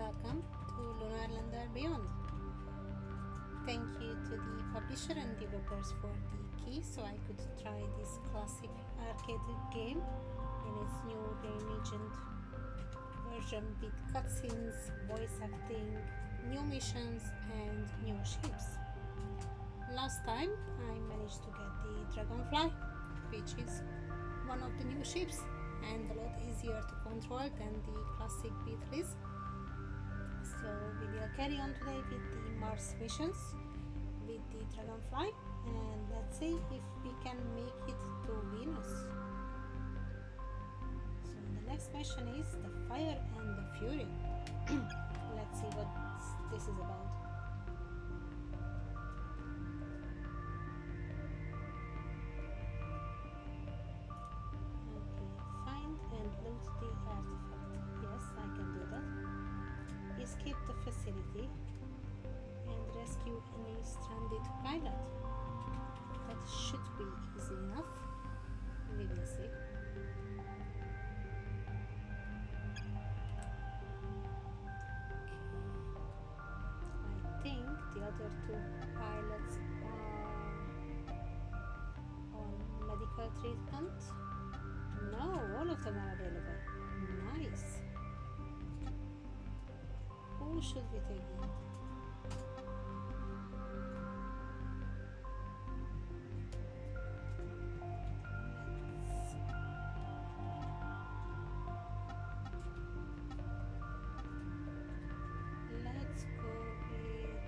welcome to Lunar Lander Beyond. Thank you to the publisher and developers for the key so I could try this classic arcade game in its new reimagined version with cutscenes, voice acting, new missions and new ships. Last time I managed to get the Dragonfly, which is one of the new ships and a lot easier to control than the classic Beetles. So we will carry on today with the Mars missions with the Dragonfly and let's see if we can make it to Venus. So the next mission is the Fire and the Fury. Let's see what this is about. Escape the facility and rescue any stranded pilot. That should be easy enough. We will see. I think the other two pilots are on medical treatment. No, all of them are available. Nice. Who should we take in? Let's go with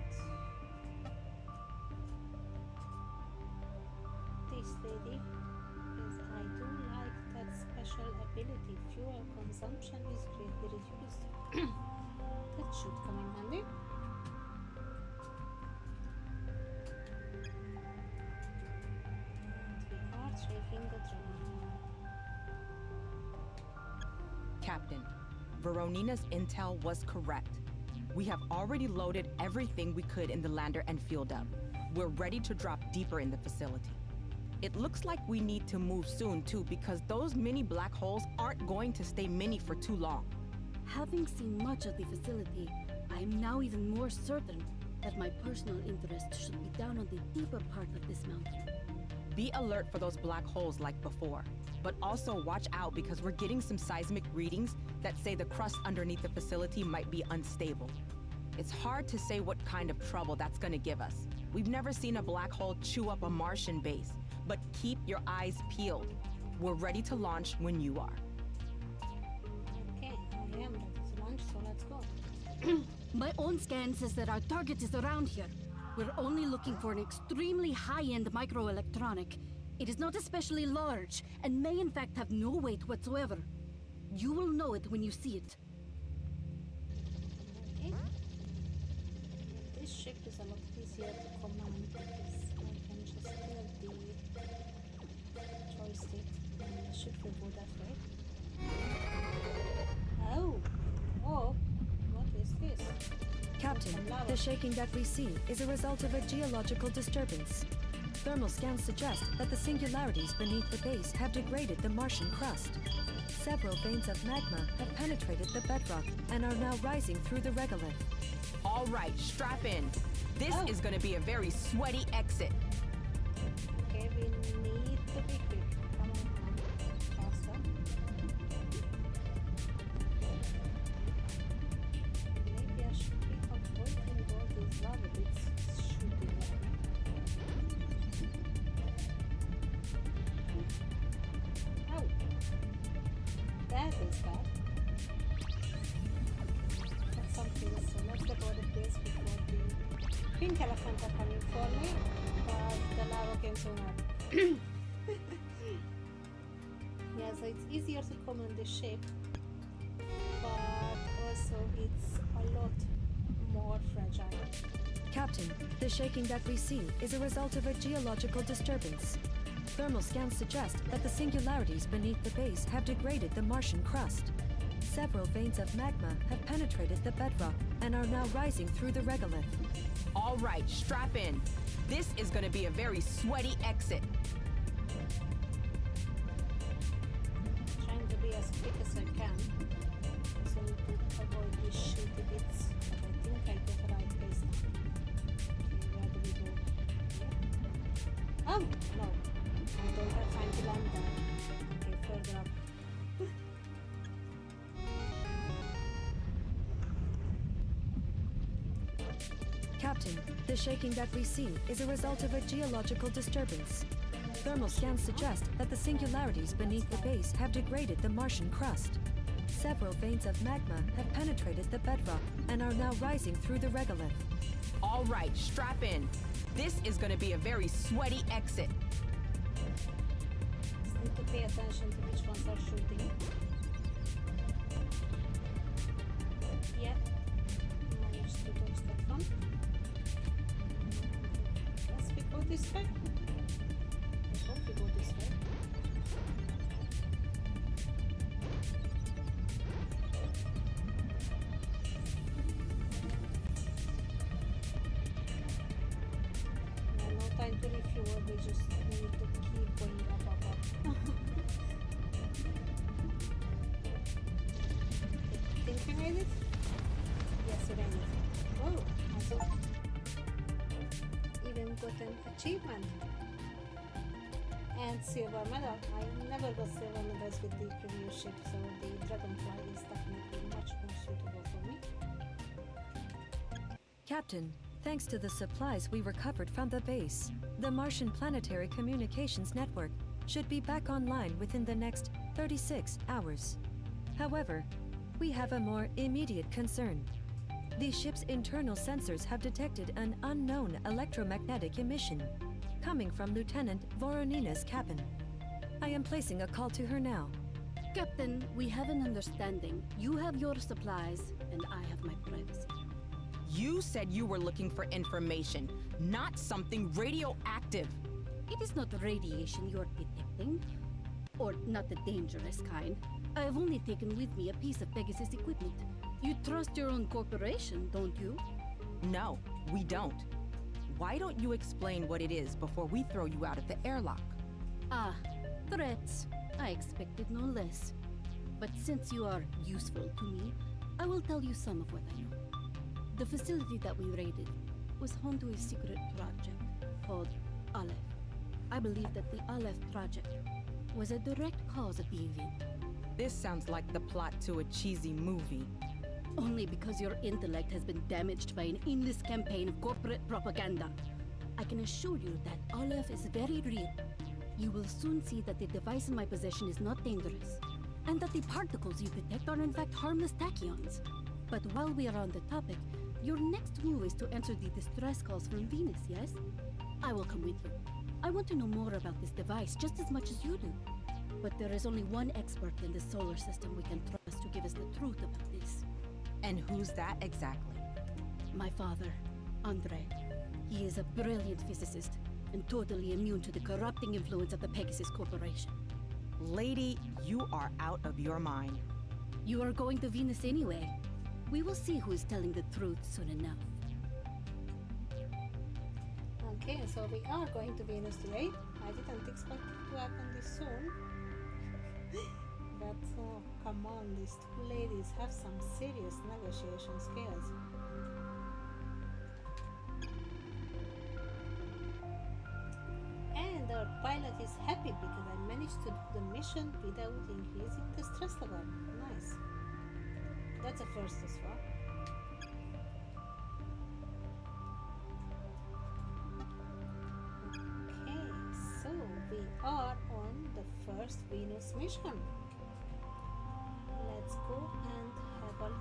this lady, because I do like that special ability. Fuel consumption is greatly reduced. That should come in handy. And we are taking the drone. Captain, Veronina's intel was correct. We have already loaded everything we could in the lander and fueled up. We're ready to drop deeper in the facility. It looks like we need to move soon too, because those mini black holes aren't going to stay mini for too long. Having seen much of the facility, I am now even more certain that my personal interest should be down on the deeper part of this mountain. Be alert for those black holes like before, but also watch out because we're getting some seismic readings that say the crust underneath the facility might be unstable. It's hard to say what kind of trouble that's gonna give us. We've never seen a black hole chew up a Martian base, but keep your eyes peeled. We're ready to launch when you are. So let's go. My own scan says that our target is around here. We're only looking for an extremely high-end microelectronic. It is not especially large and may in fact have no weight whatsoever. You will know it when you see it. Okay. This ship is a lot easier to command because I can just steer the joystick and the ship will go that way. Oh! Oh, what is this? Captain, the shaking that we see is a result of a geological disturbance. Thermal scans suggest that the singularities beneath the base have degraded the Martian crust. Several veins of magma have penetrated the bedrock and are now rising through the regolith. All right, strap in. This is going to be a very sweaty exit. Okay, we need to be quick. Come on, faster. That is bad. That's something, so let's get out of this before the pink elephant are coming for me, but the lava came sooner. Yeah, so it's easier to command the ship, but also it's a lot more fragile. Captain, the shaking that we see is a result of a geological disturbance. Thermal scans suggest that the singularities beneath the base have degraded the Martian crust. Several veins of magma have penetrated the bedrock and are now rising through the regolith. All right, strap in. This is going to be a very sweaty exit. Trying to be as quick as I can. So we put avoid these shooty bits, but I think I got the right place now. Okay, where do we go? Here? Oh, no. I don't have time to land there. Okay, further up. Captain, the shaking that we see is a result of a geological disturbance. Thermal scans suggest that the singularities beneath the base have degraded the Martian crust. Several veins of magma have penetrated the bedrock and are now rising through the regolith. All right, strap in. This is going to be a very sweaty exit. Just need to pay attention to which ones are shooting. Yeah, managed to dodge that one. Guess we go this way. I hope we go this way. Yeah, no time to refuel, we just need to keep going up. I think we made it? Yes, we made it. Oh, also even got an achievement. And silver medal. I never got silver medals with the previous ship, so the Dragonfly is definitely much more suitable for me. Captain, thanks to the supplies we recovered from the base, the Martian Planetary Communications Network should be back online within the next 36 hours. However, we have a more immediate concern. The ship's internal sensors have detected an unknown electromagnetic emission coming from Lieutenant Voronina's cabin. I am placing a call to her now. Captain, we have an understanding. You have your supplies, and I have my privacy. You said you were looking for information, not something radioactive. It is not radiation you're detecting, or not the dangerous kind. I have only taken with me a piece of Pegasus equipment. You trust your own corporation, don't you? No, we don't. Why don't you explain what it is before we throw you out of the airlock? Ah, threats. I expected no less. But since you are useful to me, I will tell you some of what I know. The facility that we raided was home to a secret project called Aleph. I believe that the Aleph project was a direct cause of the event. This sounds like the plot to a cheesy movie. Only because your intellect has been damaged by an endless campaign of corporate propaganda. I can assure you that Aleph is very real. You will soon see that the device in my possession is not dangerous, and that the particles you detect are in fact harmless tachyons. But while we are on the topic, your next move is to answer the distress calls from Venus, yes? I will come with you. I want to know more about this device just as much as you do. But there is only one expert in the solar system we can trust to give us the truth about this. And who's that exactly? My father, Andre. He is a brilliant physicist and totally immune to the corrupting influence of the Pegasus Corporation. Lady, you are out of your mind. You are going to Venus anyway. We will see who is telling the truth soon enough. Okay, so we are going to Venus today. I didn't expect it to happen this soon. But come on, these two ladies have some serious negotiation skills. And our pilot is happy because I managed to do the mission without increasing the stress level. Nice. That's a first as well. Okay, so we are on the first Venus mission. Let's go and have a look.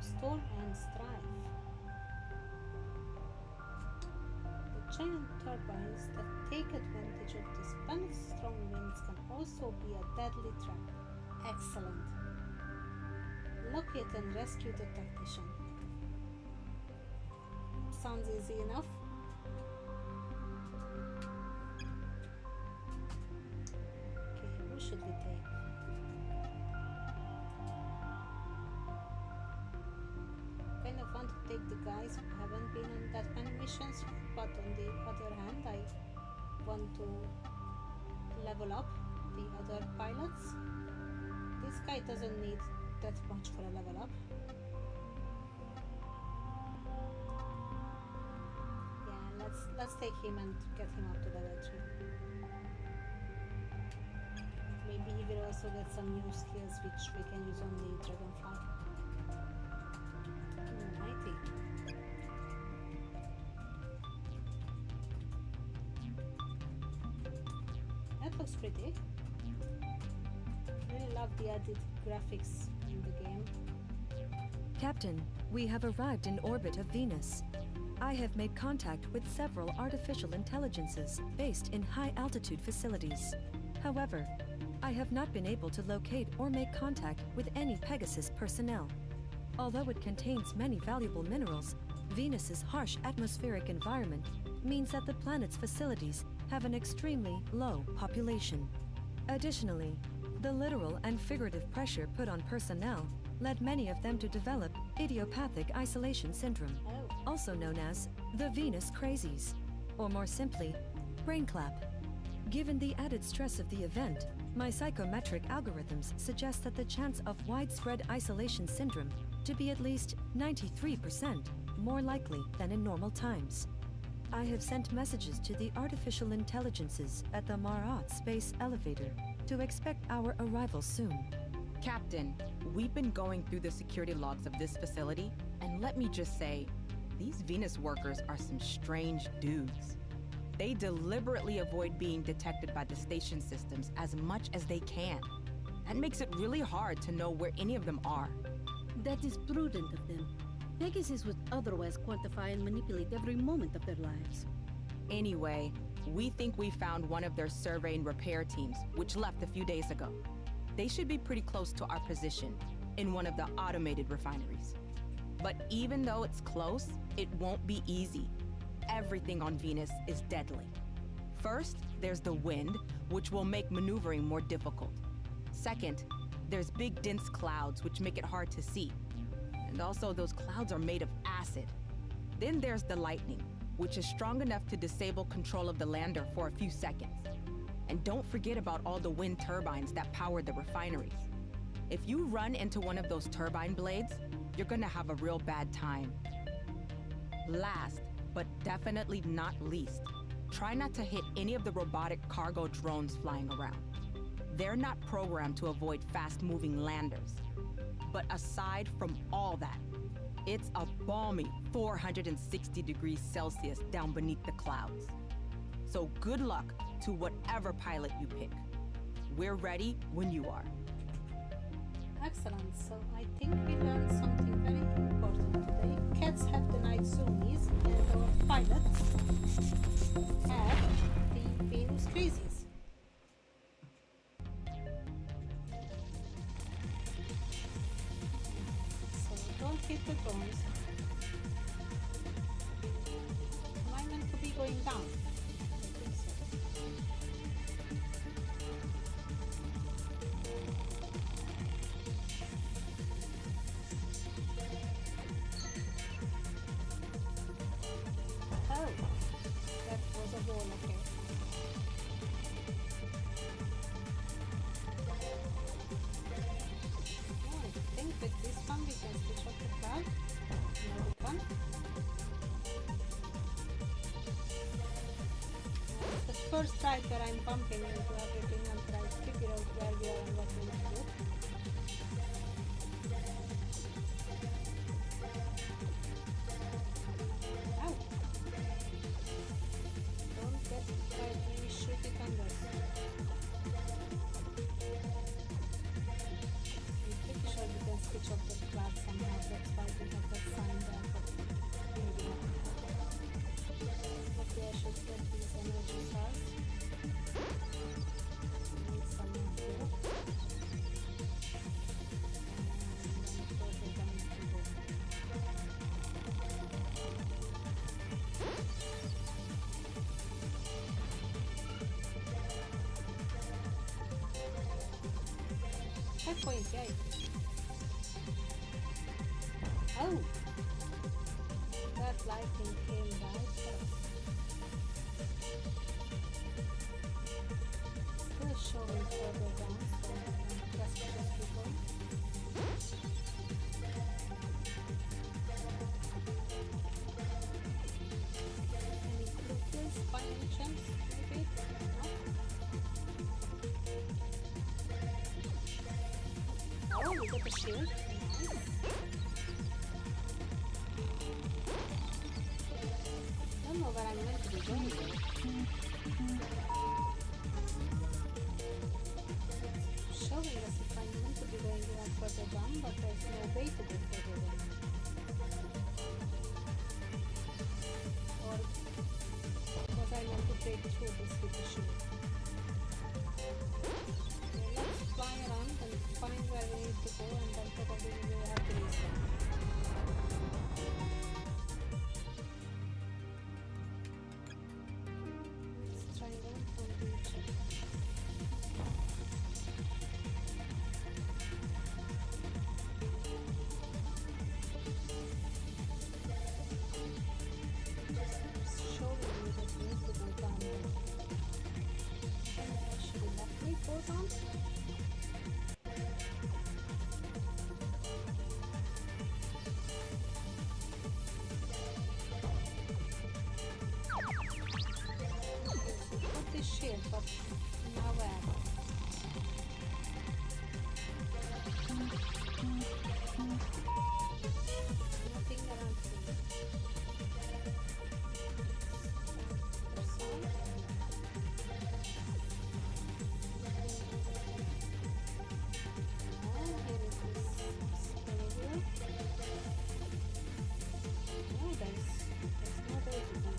Storm and strife. The giant turbines that take advantage of this planet's strong winds can also be a deadly trap. Excellent. Locate and rescue the tactician. Sounds easy enough. Okay, who should we take? Kind of want to take the guys who haven't been on that many missions yet, but on the other hand, I want to level up the other pilots. This guy doesn't need that much for a level up. Yeah, let's take him and get him up to level 3. Maybe he will also get some new skills which we can use on the Dragonfly. Alrighty. That looks pretty. Really love the added graphics in the game. Captain, we have arrived in orbit of Venus. I have made contact with several artificial intelligences based in high-altitude facilities. However, I have not been able to locate or make contact with any Pegasus personnel. Although it contains many valuable minerals, Venus's harsh atmospheric environment means that the planet's facilities have an extremely low population. Additionally, the literal and figurative pressure put on personnel led many of them to develop idiopathic isolation syndrome, also known as the Venus Crazies, or more simply, brain clap. Given the added stress of the event, my psychometric algorithms suggest that the chance of widespread isolation syndrome to be at least 93% more likely than in normal times. I have sent messages to the artificial intelligences at the Marat space elevator to expect our arrival soon. Captain, we've been going through the security logs of this facility, and let me just say, these Venus workers are some strange dudes. They deliberately avoid being detected by the station systems as much as they can. That makes it really hard to know where any of them are. That is prudent of them. Pegasus would otherwise quantify and manipulate every moment of their lives. Anyway, we think we found one of their survey and repair teams, which left a few days ago. They should be pretty close to our position in one of the automated refineries. But even though it's close, it won't be easy. Everything on Venus is deadly. First, there's the wind, which will make maneuvering more difficult. Second, there's big dense clouds, which make it hard to see. And also, those clouds are made of acid. Then there's the lightning, which is strong enough to disable control of the lander for a few seconds. And don't forget about all the wind turbines that power the refineries. If you run into one of those turbine blades, you're gonna have a real bad time. Last, but definitely not least, try not to hit any of the robotic cargo drones flying around. They're not programmed to avoid fast-moving landers. But aside from all that, it's a balmy 460 degrees Celsius down beneath the clouds. So good luck to whatever pilot you pick. We're ready when you are. Excellent. So I think we learned something very important today. Cats have the night zoomies and our pilots have the Venus Crazies. So don't hit the drones. Am I meant to be going down? I think so. Oh, that was a wall, okay. Oh, I think with this one we can switch off the cloud. No, we can't. It's the first ride where I'm bumping into everything until I figure out where we are and what we need to do. Ow! Don't get by the shooty thunders. I'm pretty sure we can switch off the cloud somehow, that's why we have that sign there, but maybe not. Okay, I should get these energy cells. Need some more here. And then further down to go. Checkpoint, yay! Oh! That lightning came right first. Still showing further down, so let's just keep going. Any clues by any chance? Maybe? No? Oh, we got a shield. Nice. I don't know where I'm meant to be going though. It's showing us if I'm meant to be going even further down, but there's no way to go further down. Or was I meant to take through this with the shield? Okay, let's fly around and find where we need to go, and then probably we will have to restart. Let's try going from the beach. Just showing me that we need to go down there. Actually, let me go down. Put this shield, but now where? Nothing around here. Other side. Oh, here is this spinning wheel. Oh, there's no way to go.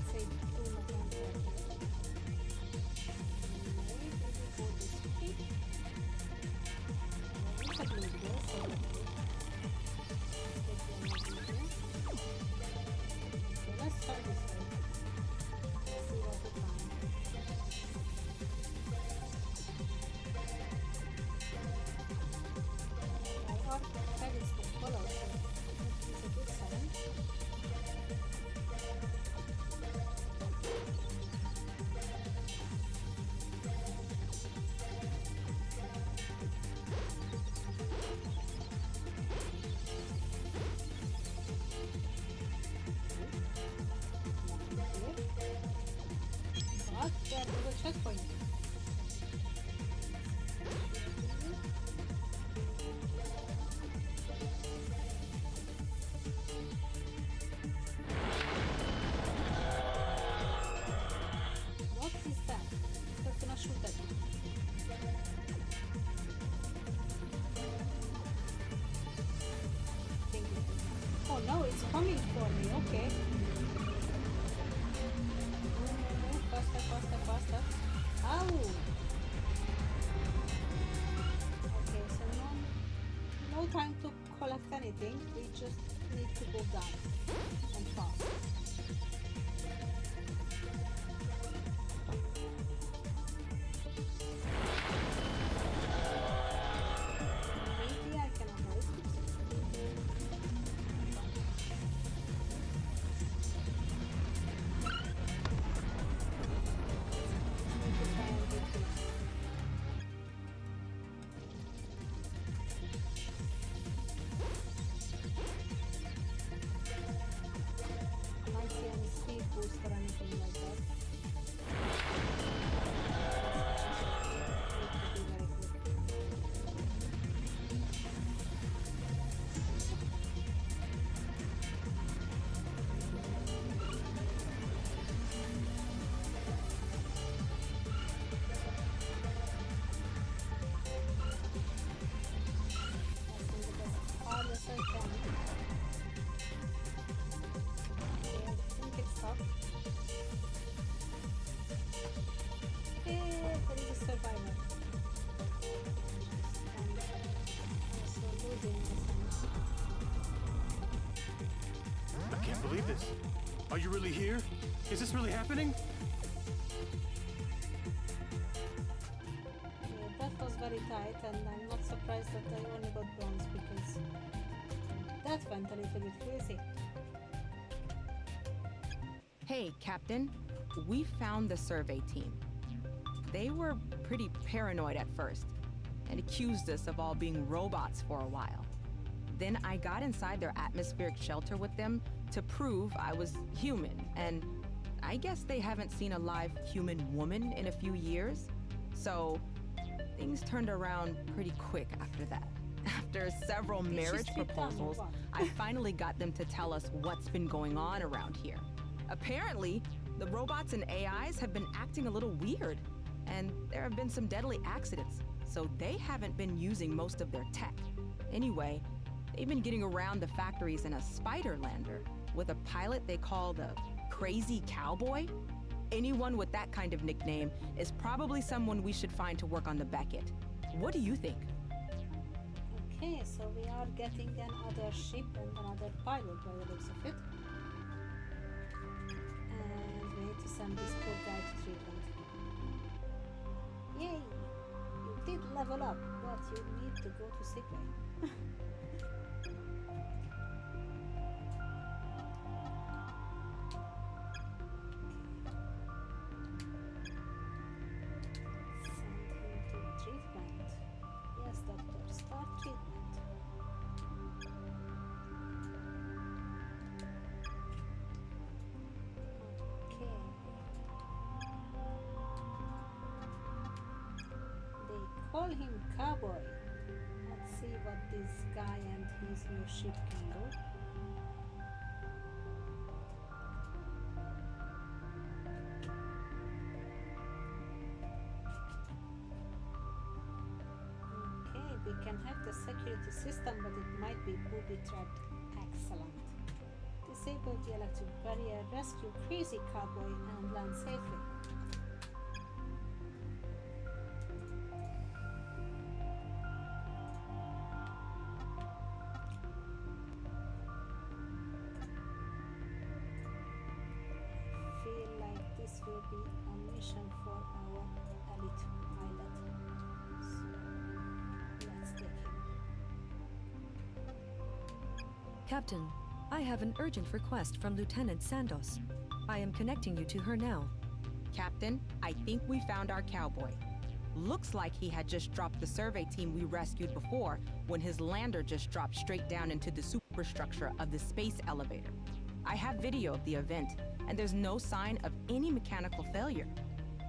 Say, do not want that here. Maybe we go this way. There's a blue here, so let's take the energy here. Okay, let's try this way. Let's see what we find. I got credits to follow, so that is a good sign. But there's a checkpoint. What is that? They're gonna shoot at me. Thank you. Oh no, it's coming for me. Okay. Faster, faster, faster. Ow! Okay, so no time to collect anything. We just need to go down and fast. Maybe I can avoid it. Need to try and get this. Can't see any speed boost or anything like that. Just need to be very quick. As hard as I can. Okay, I think it's stopped. Hey, there is a survivor. I'm also losing my sense. I can't believe this. Are you really here? Is this really happening? right? And I'm not surprised that I only got bronze because that went a little bit crazy. Hey, Captain. We found the survey team. They were pretty paranoid at first and accused us of all being robots for a while. Then I got inside their atmospheric shelter with them to prove I was human, and I guess they haven't seen a live human woman in a few years. So things turned around pretty quick after that. After several marriage proposals, I finally got them to tell us what's been going on around here. Apparently, the robots and AIs have been acting a little weird, and there have been some deadly accidents, so they haven't been using most of their tech. Anyway, they've been getting around the factories in a spider lander with a pilot they call the Crazy Cowboy. Anyone with that kind of nickname is probably someone we should find to work on the Beckett. What do you think? Okay, so we are getting another ship and another pilot by the looks of it. And we need to send this poor guy to treatment. Yay! You did level up, but you need to go to sick bay. Call him Cowboy. Let's see what this guy and his new ship can do. Okay, we can hack the security system, but it might be booby-trapped. Excellent. Disable the electric barrier, rescue Crazy Cowboy, and land safely. Will be a mission for our elite pilot. So let's take him. Captain, I have an urgent request from Lieutenant Sandos. I am connecting you to her now. Captain, I think we found our cowboy. Looks like he had just dropped the survey team we rescued before when his lander just dropped straight down into the superstructure of the space elevator. I have video of the event, and there's no sign of any mechanical failure.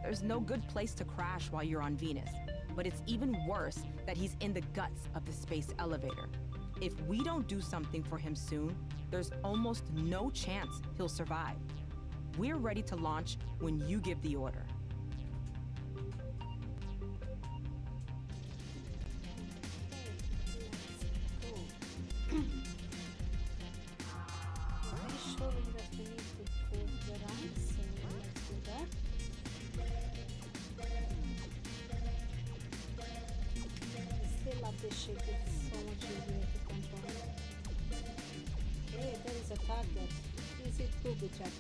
There's no good place to crash while you're on Venus, but it's even worse that he's in the guts of the space elevator. If we don't do something for him soon, there's almost no chance he'll survive. We're ready to launch when you give the order. This ship is so much easier to control. Okay, there is a target. Is it booby-trapped?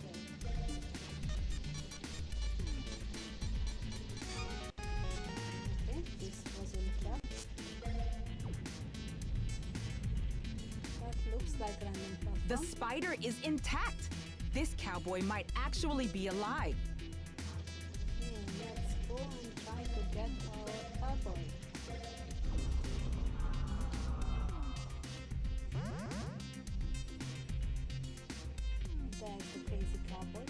Okay, this wasn't trapped. That looks like random platform. The spider is intact! This cowboy might actually be alive. Okay, let's go and try to get our cowboy. There's the Crazy Cowboy.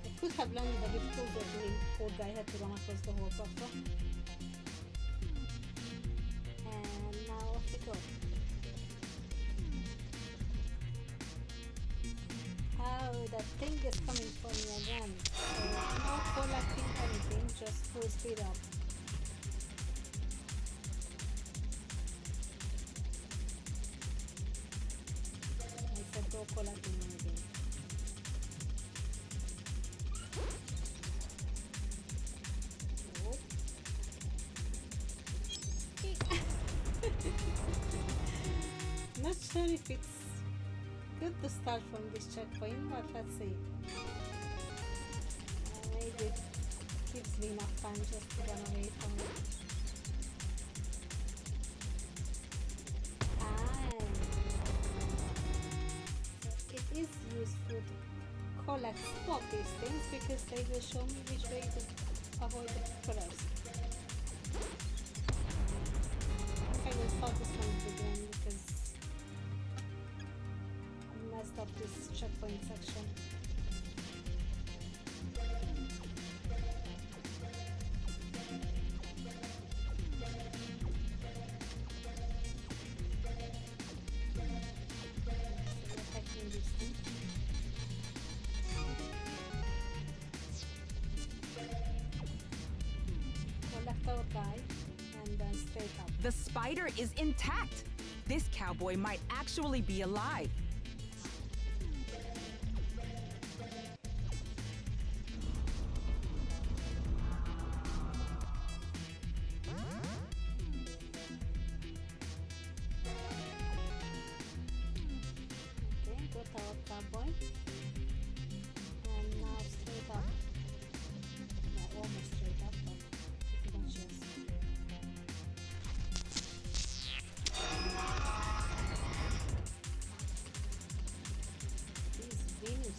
I could have landed a bit closer to him. Poor guy had to run across the whole platform. And now off we go. Oh, that thing is coming for me again. So no collecting anything, just full speed up. I said go collecting anything. Not sure if it's good to start from this checkpoint, but let's see. Maybe it gives me enough time just to run away from it. collect some of these things because they will show me which way to avoid the pillars. I will start this from the beginning because I messed up this checkpoint section. The spider is intact. This cowboy might actually be alive. Okay, got our cowboy. And now straight up. No, almost straight up, but pretty much yes.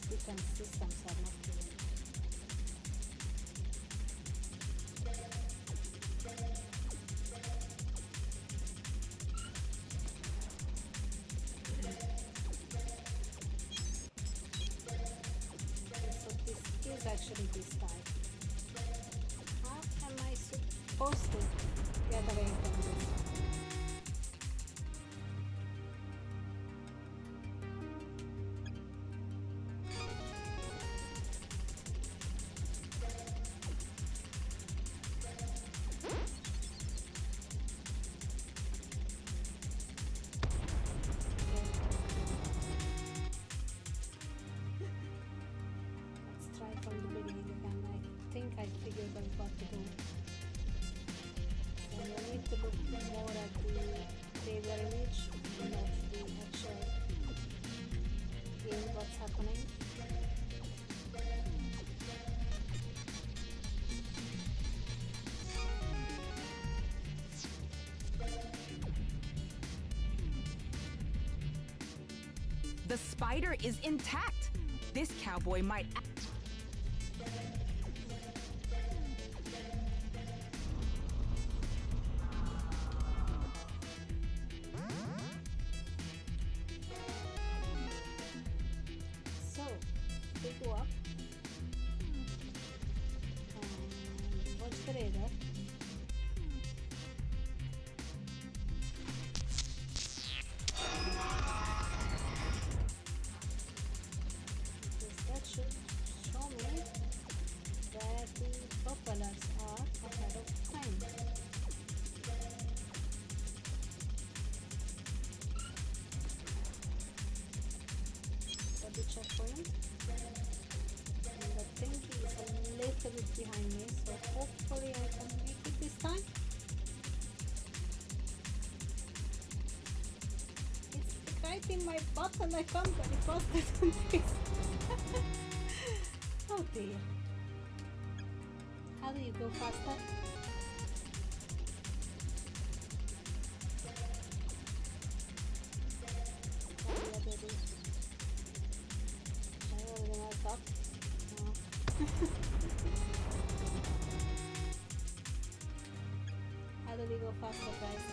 Defense systems are not good. So this is actually this type. How am I supposed to get away from this? I figured out what to do. So you need to look more at the trailer image, not the actual game, what's happening. The spider is intact. This cowboy might... Go up and watch the radar. Because that should show me that the propellers are ahead of time. Got the checkpoint. The thing is a little bit behind me, so hopefully I can make it this time. It's right in my butt and I can't get it faster than this. Oh dear. How do you go faster? I already messed up. How do we go faster, guys?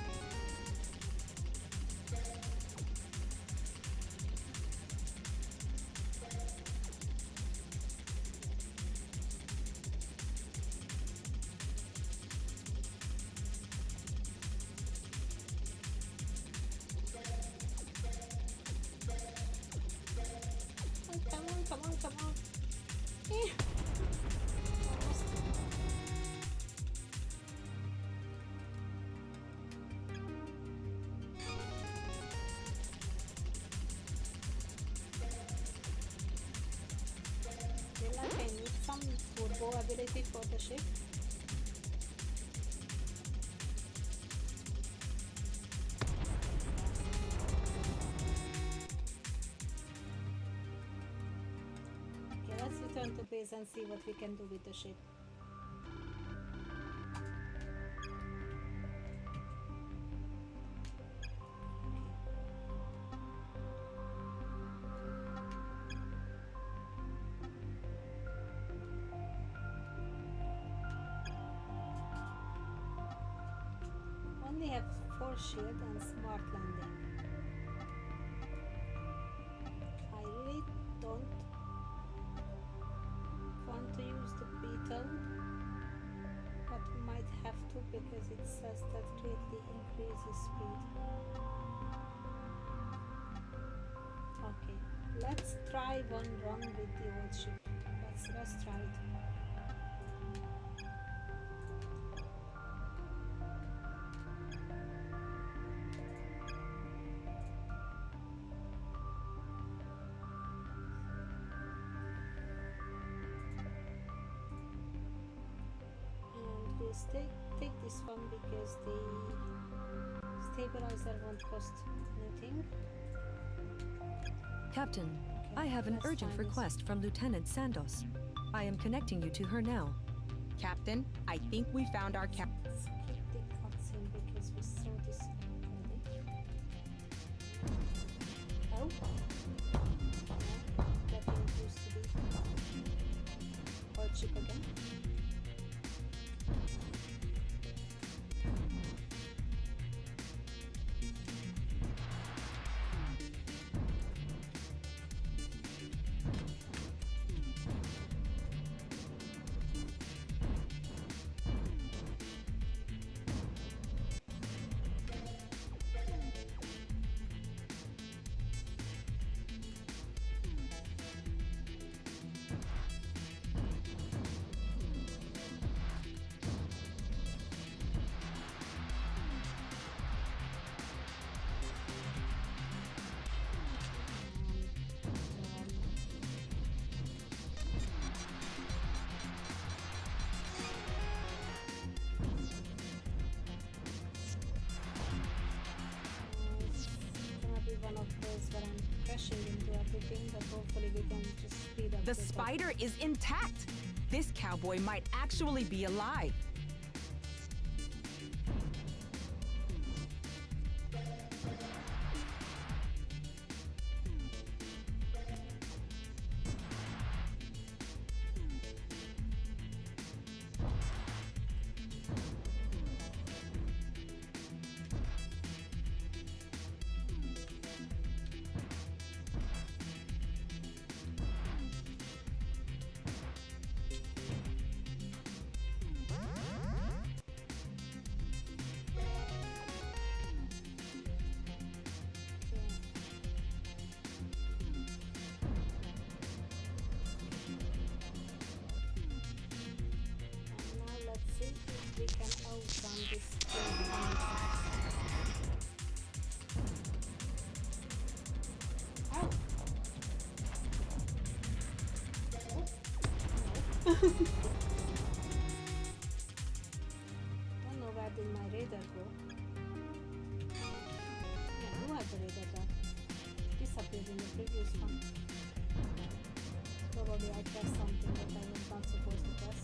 Oh, come on, come on, come on. Eh. Almost. Feel like I need some turbo ability for the ship. Okay, let's return to base and see what we can do with the ship. only have force shield and smart landing. I really don't want to use the beetle, but might have to because it says that greatly increases speed. Okay, let's try one run with the old ship. Let's try it. Take this one because the stabilizer won't cost anything. Captain, I have an urgent request from Lieutenant Sandos. I am connecting you to her now. Captain, I think we found our Skip the cutscene because we saw this already. Oh. Getting used to the old ship again. One of those where I'm crashing into everything, but hopefully we can just speed up. The spider is intact. This cowboy might actually be alive. We can outrun this Ow! Don't know where did my radar go. Yeah, who had the radar back? Disappeared in the previous one. Probably I pressed something that I was not supposed to press.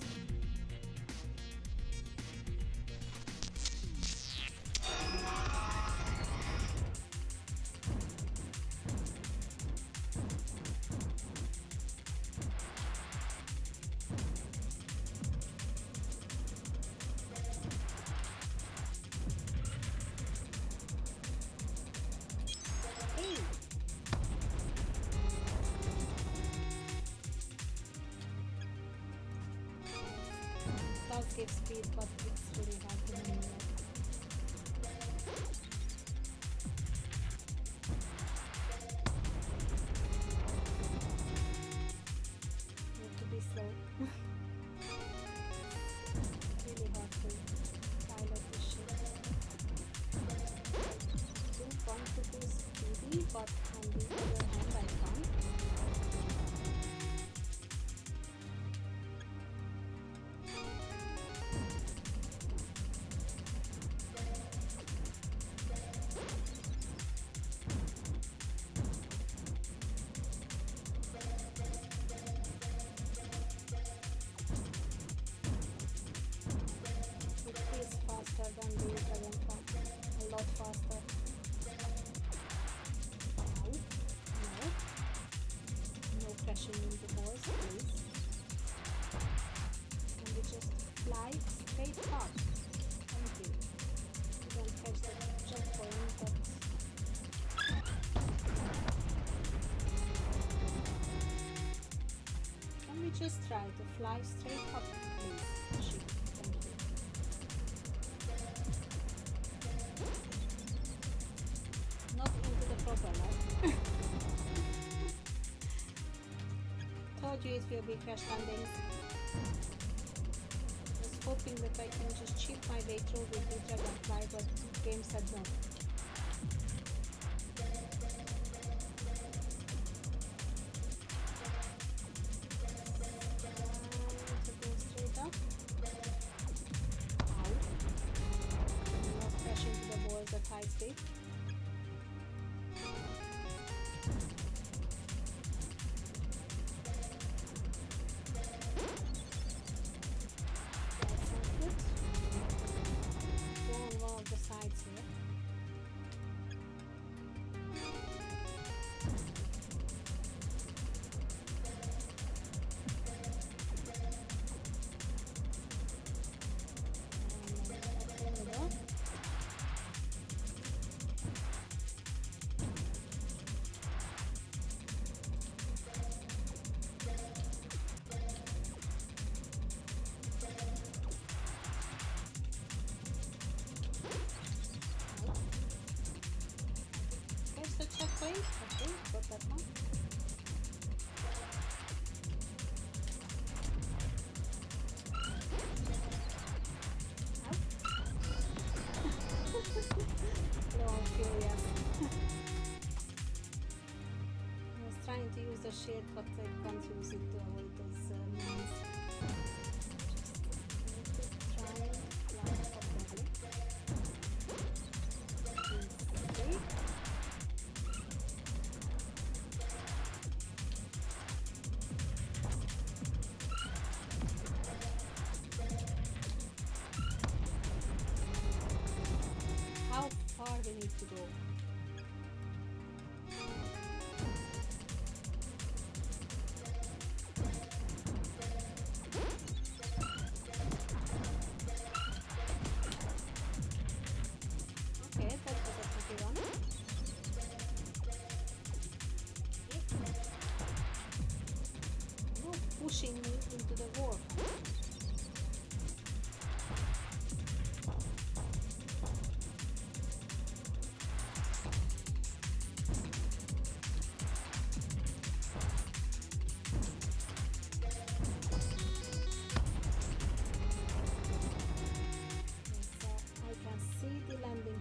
Does give speed, but it's really hard to maneuver. Need to be slow. Really hard to pilot this ship. I do want to be speedy, but on the other hand I can't. Faster than the Dragon Pump. A lot faster. No. No. just try to fly straight up, please. Ship. Thank you. Not into the propeller. Told you it will be crash landings. Was hoping that I can just cheat my way through with the dragonfly, but game said no. To go straight up. Ow. Not crash into the walls at high speed. Checkpoint, okay, got that one. No, I'm furious. I was trying to use the shield, but I can't use it to avoid those mines. Just try and fly properly. See? How far we need to go? Okay, that was a tricky one. No pushing me into the wall.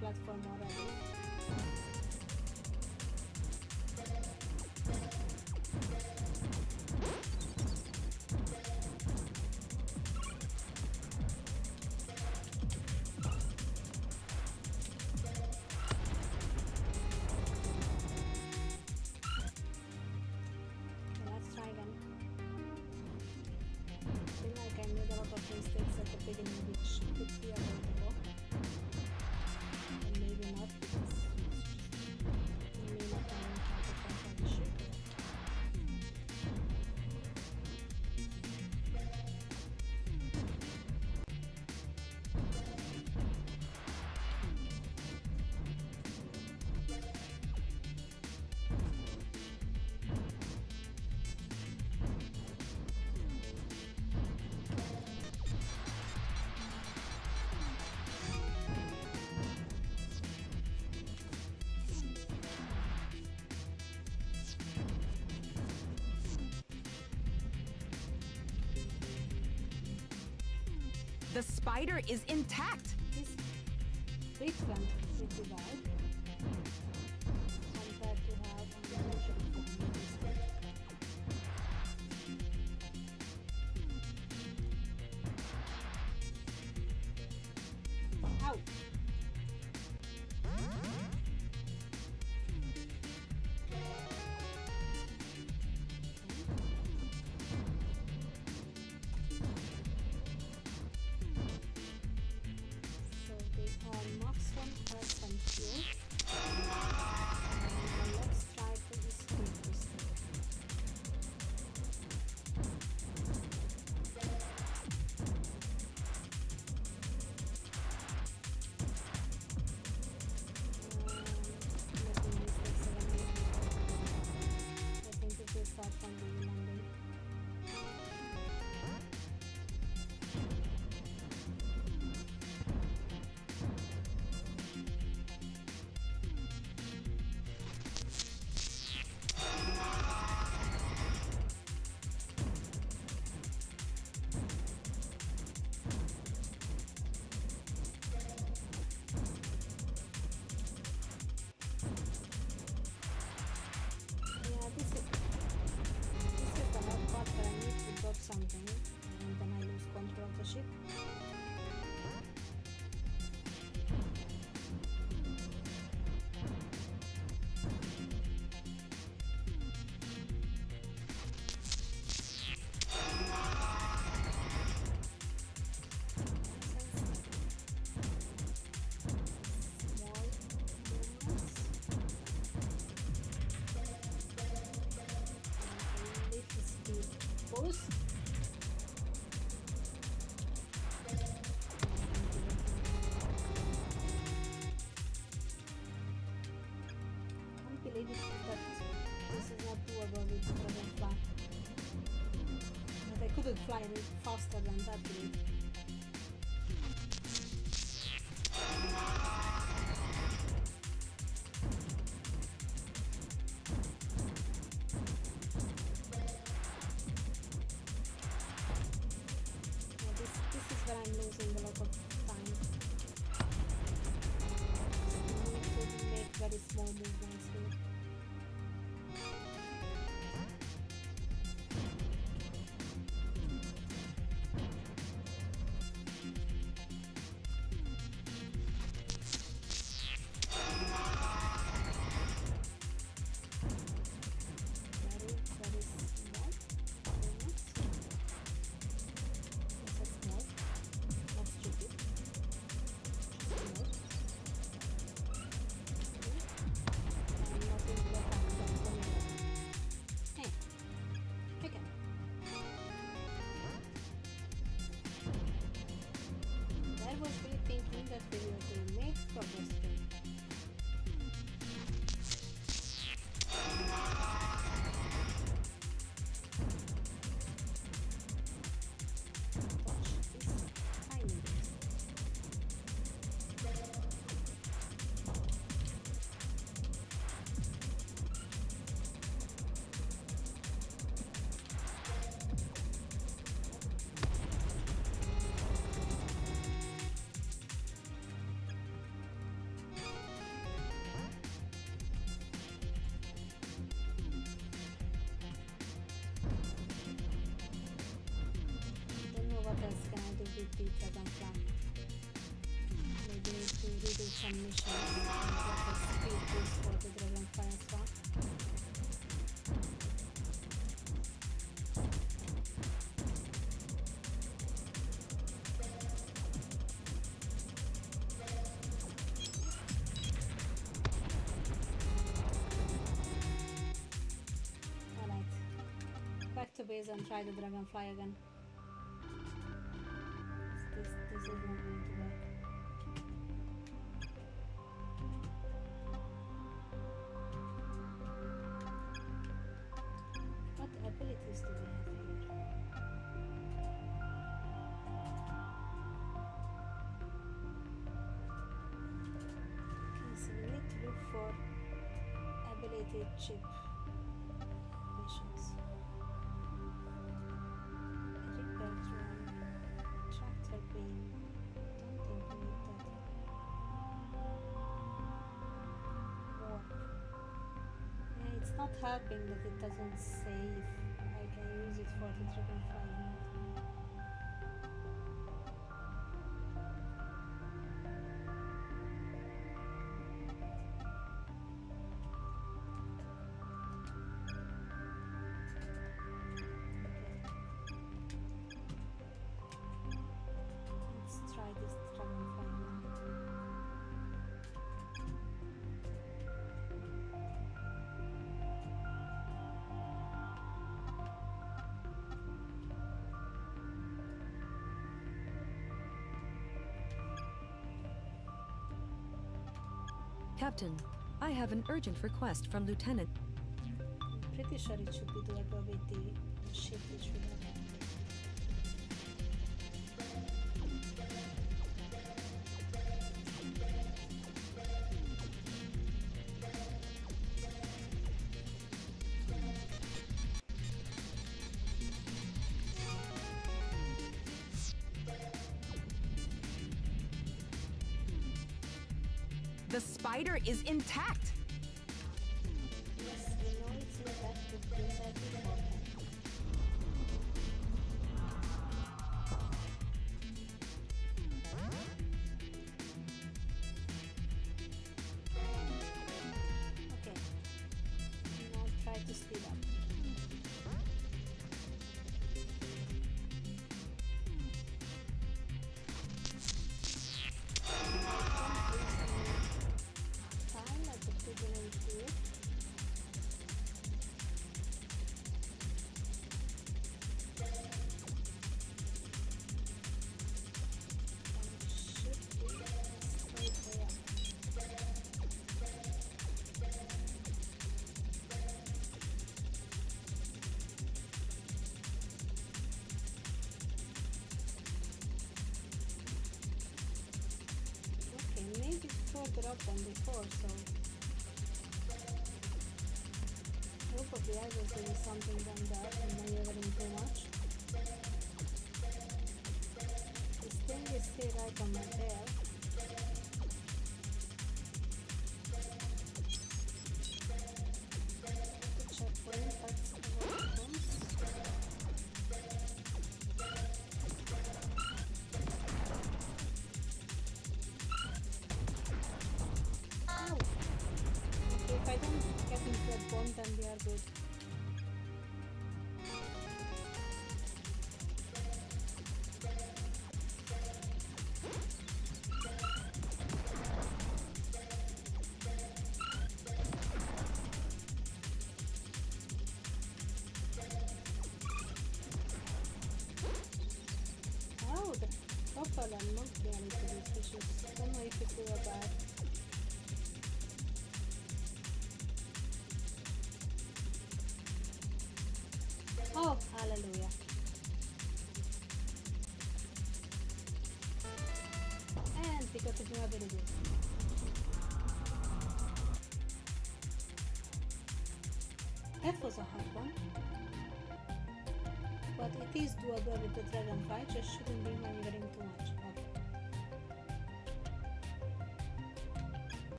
Platform already. Let's try again. I feel like I made a lot of mistakes at the beginning, which could be avoidable. Maybe not, because I may not know how to control the ship. The spider is intact. This bit went pretty well compared to how unusual it is. Ow! So they are max 1% fuel. believe it that this is not doable with the dragonfly. But I couldn't fly any faster than that, really. This is where I'm losing a lot of time. Just need to make very small movements here. With the dragonfly. Maybe need to redo some missions and get a speed boost for the dragonfly as well. Alright, back to base and try the dragonfly again. This is not going to work. What abilities do we have here? Okay, so we need to look for ability chip missions. Repair drone. Tractor beam. Don't think we need that. Warp. Yeah, it's not helping that it doesn't save. I can use it for the dragonfly mode. Let's try this dragonfly mode. Captain, I have an urgent request from Lieutenant. I'm pretty sure it should be doable with the ship which we have. The spider is intact! Yes, we know it's intact, but things are important. Okay. Now try to speed up. Time at the before, so probably I was doing something on that and maneuvering too much. This thing is still right on my tail. The checkpoint, that's what it comes. Oh! Okay, if I don't get into that bomb, then we are good. Oh, the propeller knocked me a little bit, which is, I don't know if it's good or bad. Oh, hallelujah. And we got a new ability. That was a hard one. But it is doable with the dragonfly, just shouldn't be maneuvering too much. Okay.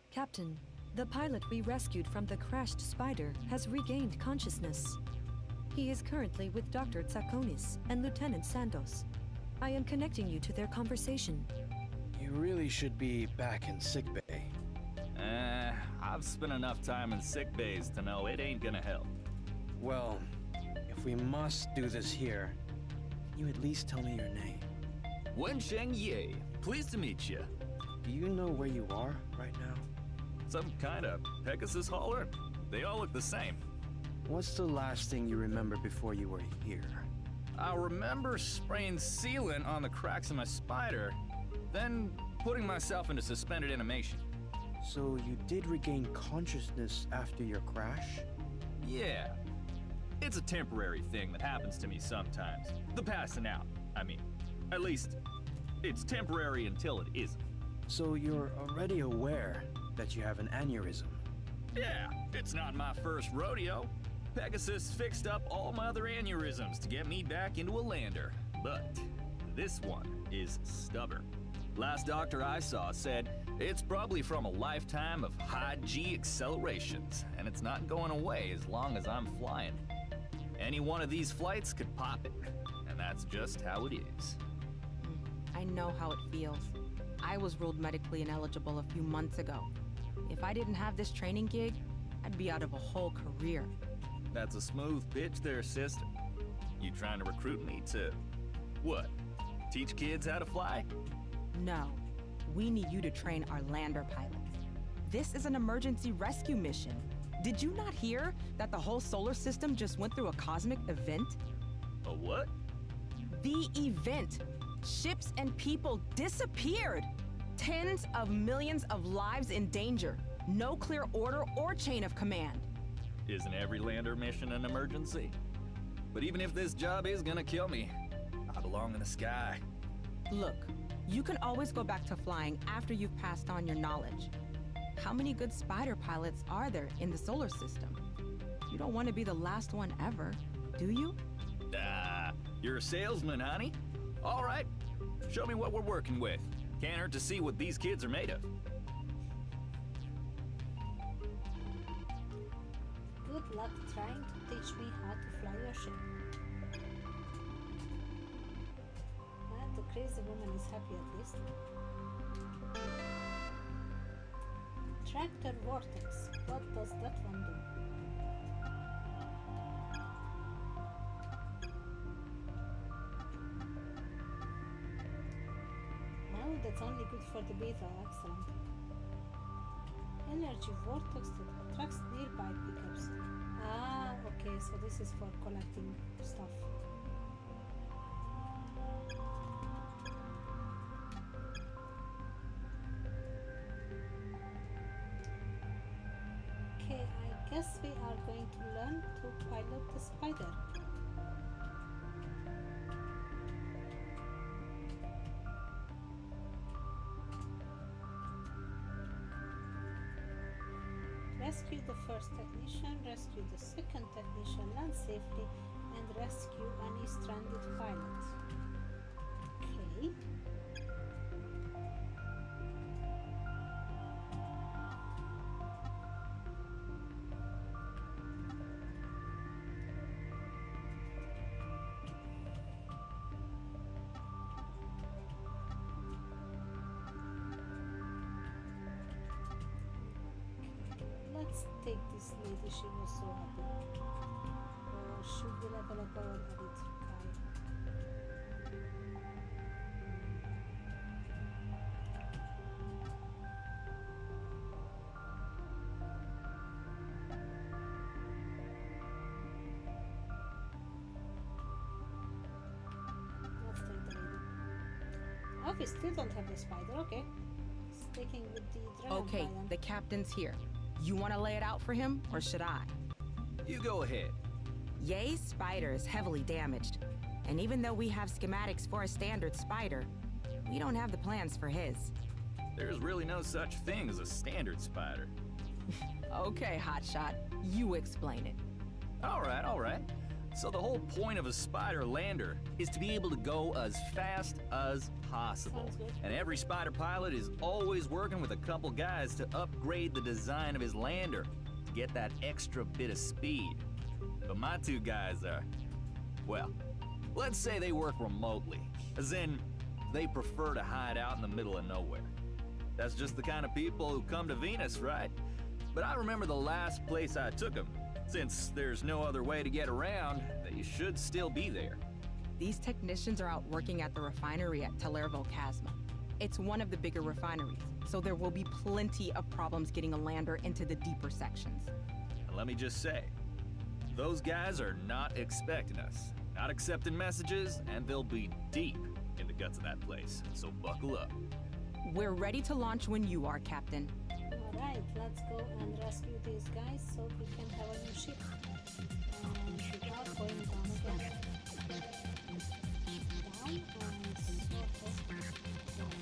Captain, the pilot we rescued from the crashed spider has regained consciousness. He is currently with Dr. Tsakonis and Lieutenant Sandos. I am connecting you to their conversation. You really should be back in sickbay. I've spent enough time in sick bays to know it ain't gonna help. Well, if we must do this here, can you at least tell me your name? Wensheng Ye, pleased to meet you. Do you know where you are right now? Some kind of Pegasus hauler? They all look the same. What's the last thing you remember before you were here? I remember spraying sealant on the cracks in my spider, then putting myself into suspended animation. So you did regain consciousness after your crash? Yeah. It's a temporary thing that happens to me sometimes. The passing out, I mean. At least, it's temporary until it isn't. So you're already aware that you have an aneurysm? Yeah, it's not my first rodeo. Pegasus fixed up all my other aneurysms to get me back into a lander. But this one is stubborn. Last doctor I saw said it's probably from a lifetime of high G accelerations, and it's not going away as long as I'm flying. Any one of these flights could pop it, and that's just how it is. I know how it feels. I was ruled medically ineligible a few months ago. If I didn't have this training gig, I'd be out of a whole career. That's a smooth pitch there, sister. You trying to recruit me to, what, teach kids how to fly? No, we need you to train our lander pilots. This is an emergency rescue mission. Did you not hear that the whole solar system just went through a cosmic event? A what? The event. Ships and people disappeared. Tens of millions of lives in danger. No clear order or chain of command. Isn't every lander mission an emergency? But even if this job is gonna kill me, I belong in the sky. Look, you can always go back to flying after you've passed on your knowledge. How many good spider pilots are there in the solar system? You don't want to be the last one ever, do you? You're a salesman, honey? All right, show me what we're working with. Can't hurt to see what these kids are made of. Good luck trying to teach me how to fly your ship. Well, the crazy woman is happy at least. Tractor vortex. What does that one do? No, that's only good for the beta. Excellent. Energy vortex that attracts nearby pickups. Ah, okay, so this is for collecting stuff. Okay, I guess we are going to learn to pilot the spider. rescue the first technician, rescue the second technician, land safely, and rescue any stranded pilot. Okay. Let's take this lady, she was so happy. Or should we level up our edit guy? Let's take the lady. Oh, we still don't have the spider, okay. Sticking with the dragon Okay, pilot. the captain's here. You want to lay it out for him, or should I? You go ahead. Ye's spider is heavily damaged. And even though we have schematics for a standard spider, we don't have the plans for his. There's really no such thing as a standard spider. Okay, hotshot, you explain it. All right. So the whole point of a spider lander is to be able to go as fast as possible. Sounds good. And every spider pilot is always working with a couple guys to upgrade the design of his lander to get that extra bit of speed. But my two guys are, well, let's say they work remotely, as in they prefer to hide out in the middle of nowhere. That's just the kind of people who come to Venus, right? But I remember the last place I took them. Since there's no other way to get around, they should still be there. These technicians are out working at the refinery at Talervo Chasma. It's one of the bigger refineries, so there will be plenty of problems getting a lander into the deeper sections. And let me just say, those guys are not expecting us, not accepting messages, and they'll be deep in the guts of that place, so buckle up. We're ready to launch when you are, Captain. Alright, let's go and rescue these guys so we can have a new ship. And we are going down again. Down and sort of down.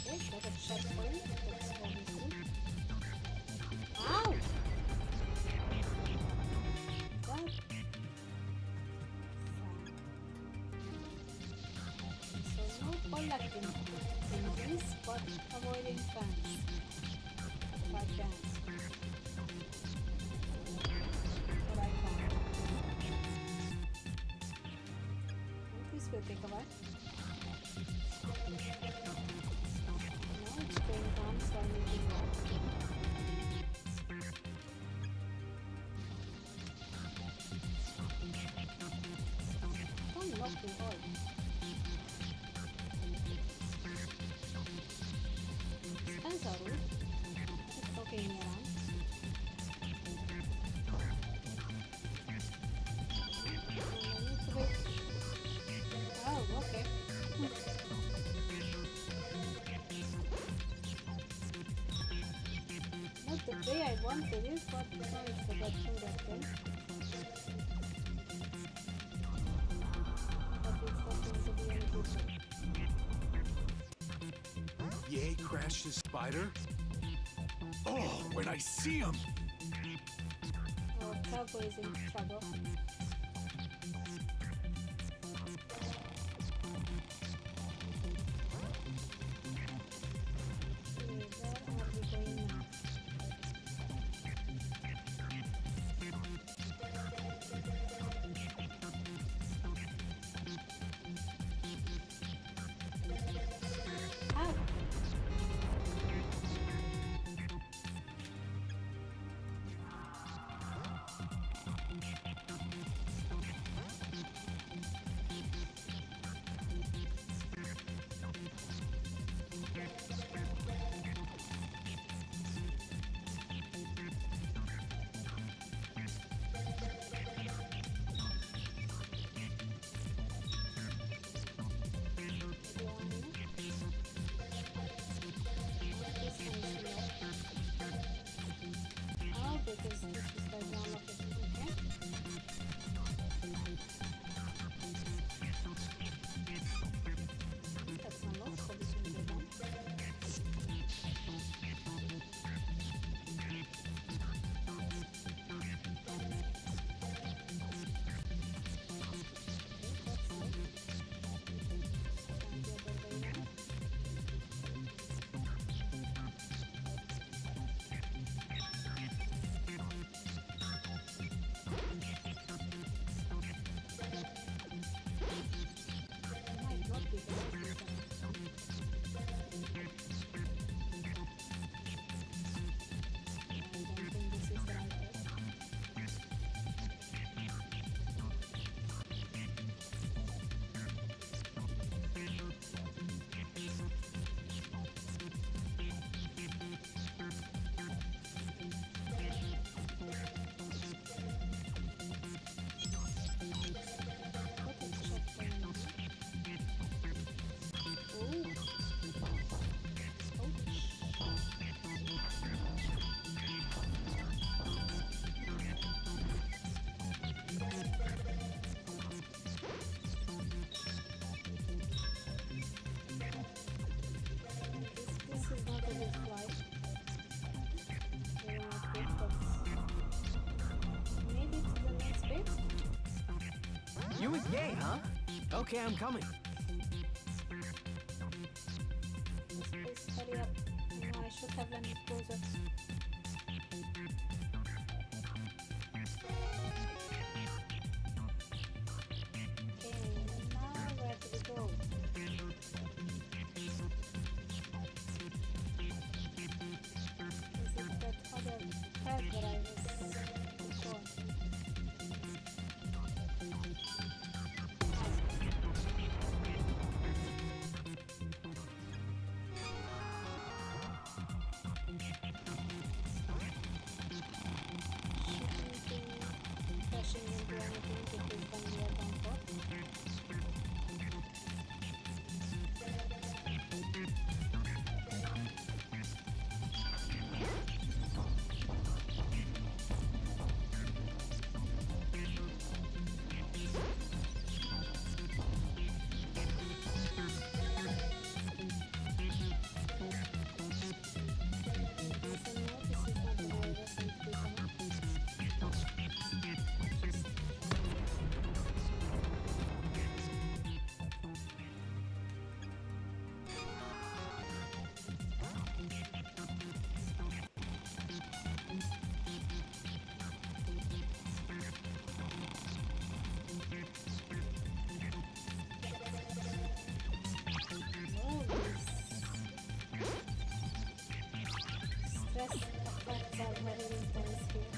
Okay, got a checkpoint. That's always good. Ow! That. So no collecting things, but avoiding fans. But fans. What I found. This will take a while. Now it's going down, so I'm moving on. Don't knock me off. Fans are rude. Keep poking me around. I need to wait. Oh, okay. Not the way I wanted it, but now it's the bad thing that way. But it's not going to be any good. Yay crashed his spider? Oh, when I see him! Our cowboy is in trouble. Okay, where are we going now? Ow! You're with Yay, huh? Okay, I'm coming. Please hurry up. No, I should have landed closer. Okay, now where do we go? Is it that other pad that I was before? Crashing into anything because then we are done for. So no, this is not the way it was meant to be done. Stress effects are very intense here.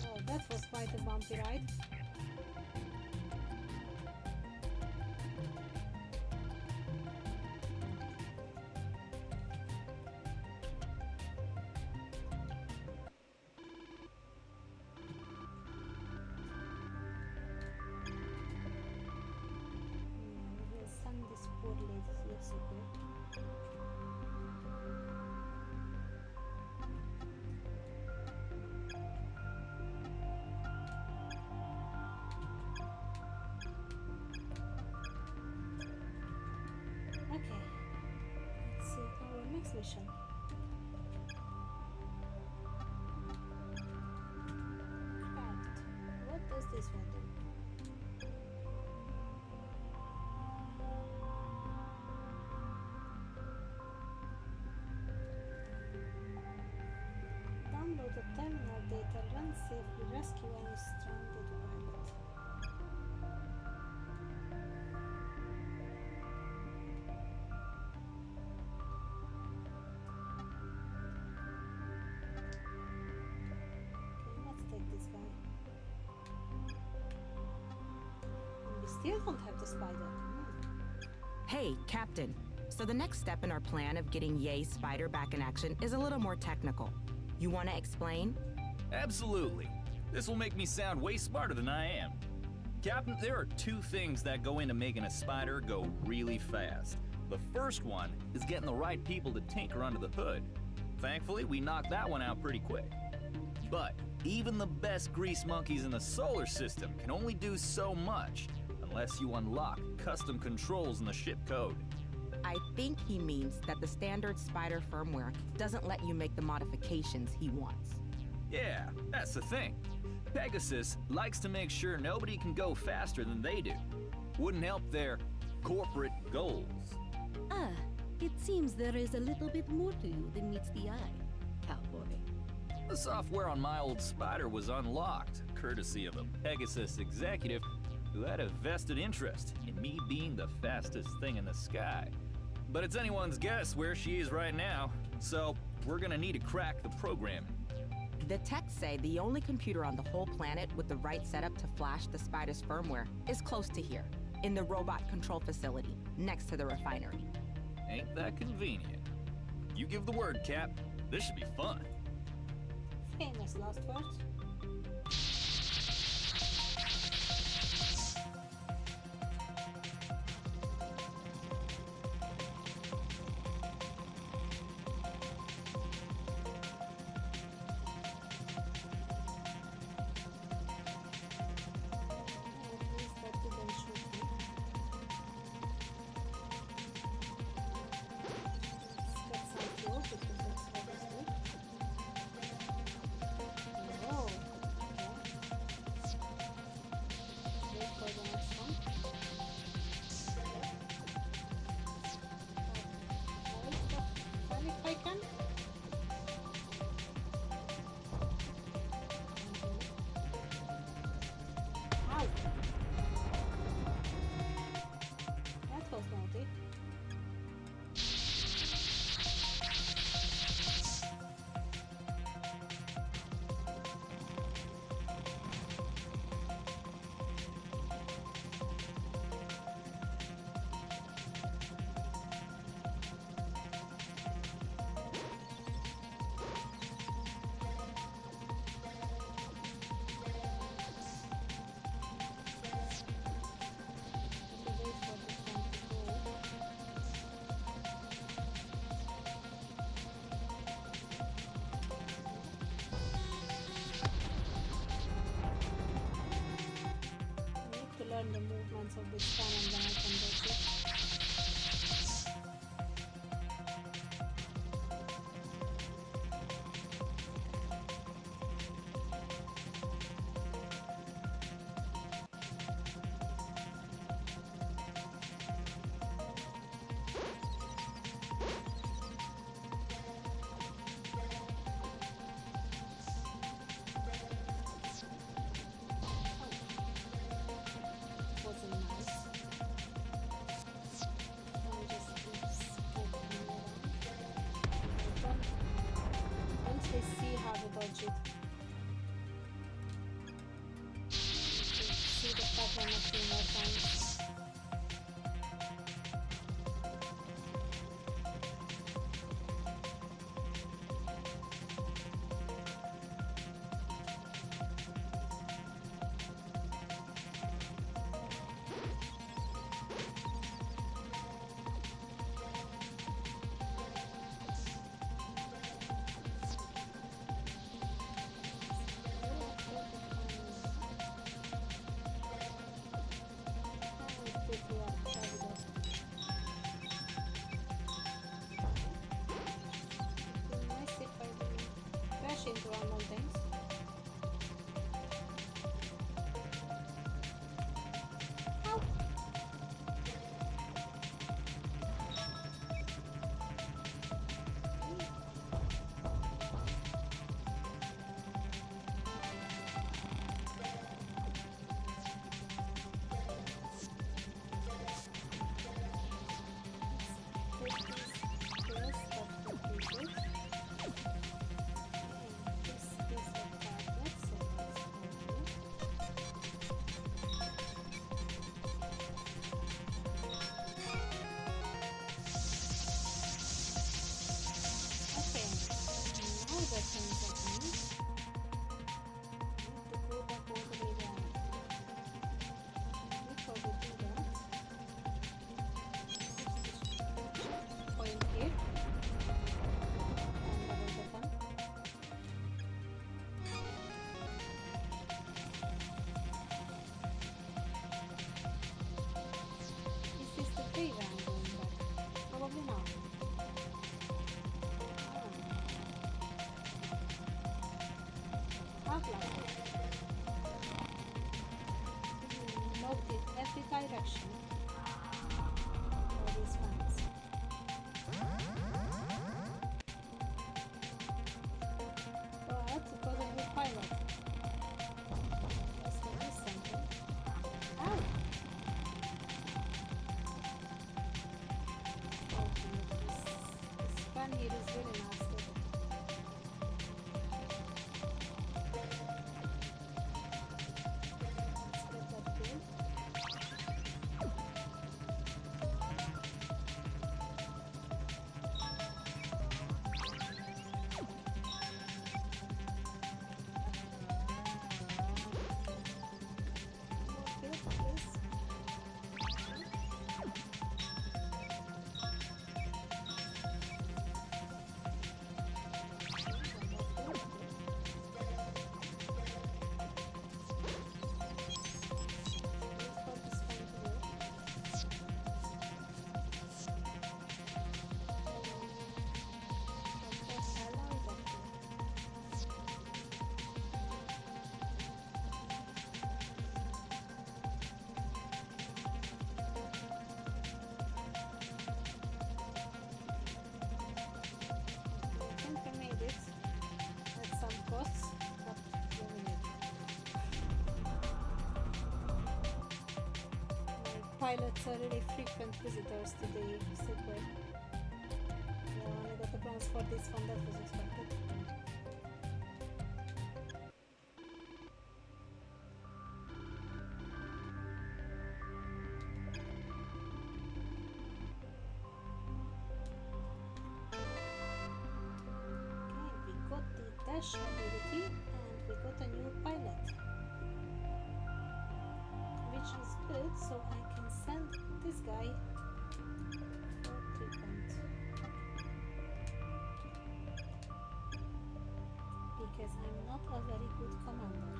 Oh, that was quite a bumpy ride. We sent this poor lady years ago. Okay, let's see our next mission. Cracked. What does this one do? Download the terminal data, run safely, rescue any stranded pilot. Okay, let's take this guy. And we still don't have the spider. Hey, Captain. So the next step in our plan of getting Yay's spider back in action is a little more technical. You want to explain? Absolutely. This will make me sound way smarter than I am. Captain, there are two things that go into making a spider go really fast. The first one is getting the right people to tinker under the hood. Thankfully, we knocked that one out pretty quick. But even the best grease monkeys in the solar system can only do so much unless you unlock custom controls in the ship code. I think he means that the standard spider firmware doesn't let you make the modifications he wants. Yeah, that's the thing. Pegasus likes to make sure nobody can go faster than they do. Wouldn't help their corporate goals. Ah, it seems there is a little bit more to you than meets the eye, cowboy. The software on my old spider was unlocked, courtesy of a Pegasus executive who had a vested interest in me being the fastest thing in the sky. But it's anyone's guess where she is right now, so we're gonna need to crack the programming. The techs say the only computer on the whole planet with the right setup to flash the spider's firmware is close to here, in the robot control facility, next to the refinery. Ain't that convenient? You give the word, Cap. This should be fun. Famous last words. At least that didn't shoot me. Let's get some fuel because that's always good. Oh, okay. Wait for the next one. Wait, if I can. Ow! That was naughty. Wait for this one to go. I need to learn the movements of this cannon, then I can dodge it. Wasn't nice. One just keeps poking me around. Don't they see how to dodge it? To see the pattern a few more times. Nice if I didn't crash into random things. Ow! Point here. And double button. Is this the tree where I'm going back? Probably not. Outline. Note it every direction. All these fans. But it was a good pilot. Let's do this center. Ow! Oh dear, this fan here is really nasty. Let's get that good. pilots are really frequent visitors to the Segway. Yeah, I only got the bronze for this one, that was expected. Okay, we got the dash ability and we got a new pilot, which is good, so I can send this guy for treatment. Because I'm not a very good commander.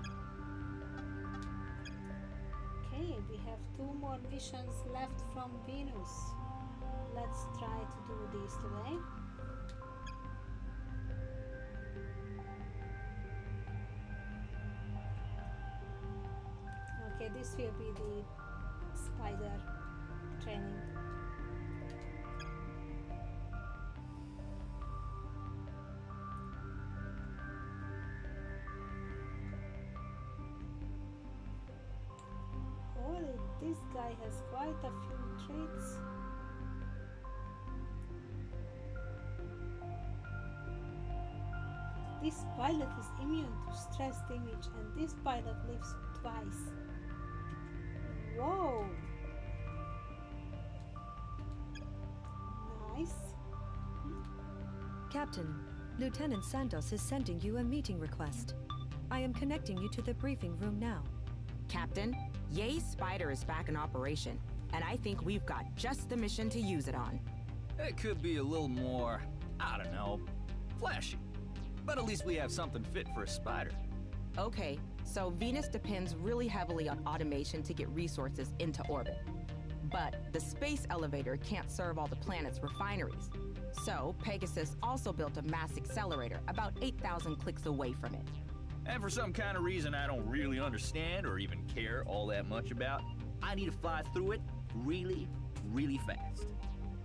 Okay, we have 2 more missions left from Venus. Let's try to do these today. Okay, this will be the spider training. Holy, this guy has quite a few traits. This pilot is immune to stress damage and this pilot lives twice. Whoa! Nice. Captain, Lieutenant Santos is sending you a meeting request. I am connecting you to the briefing room now. Captain, Ye's Spider is back in operation, and I think we've got just the mission to use it on. It could be a little more, I don't know, flashy. But at least we have something fit for a spider. Okay, so Venus depends really heavily on automation to get resources into orbit. But the space elevator can't serve all the planet's refineries. So Pegasus also built a mass accelerator about 8,000 clicks away from it. And for some kind of reason I don't really understand or even care all that much about, I need to fly through it really, really fast.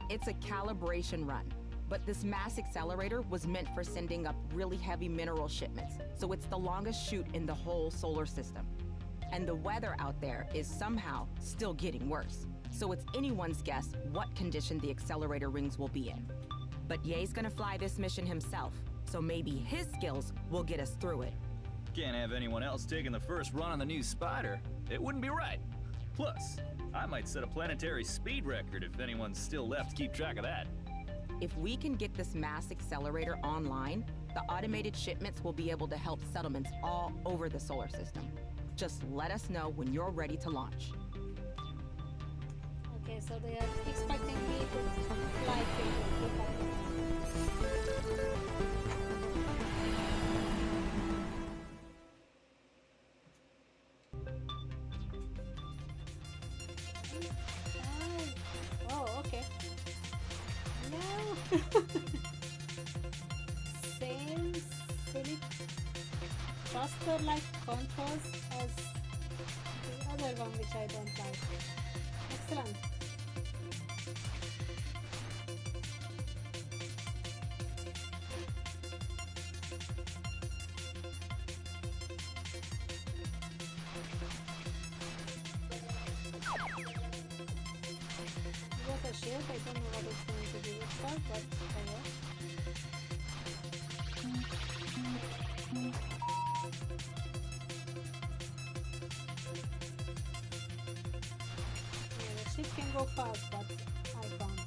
It's a calibration run, but this mass accelerator was meant for sending up really heavy mineral shipments, so it's the longest chute in the whole solar system. And the weather out there is somehow still getting worse, so it's anyone's guess what condition the accelerator rings will be in. But Ye's gonna fly this mission himself, so maybe his skills will get us through it. Can't have anyone else taking the first run on the new spider. It wouldn't be right. Plus, I might set a planetary speed record if anyone's still left to keep track of that. If we can get this mass accelerator online, the automated shipments will be able to help settlements all over the solar system. Just let us know when you're ready to launch. Okay, so they are expecting me to fly through the pilot. Oh, okay. No. Same silly thruster-like controls as the other one, which I don't like. Excellent. Got a shield, I don't know what it's going to do with that, but I will. Yeah, the ship can go fast, but I can't.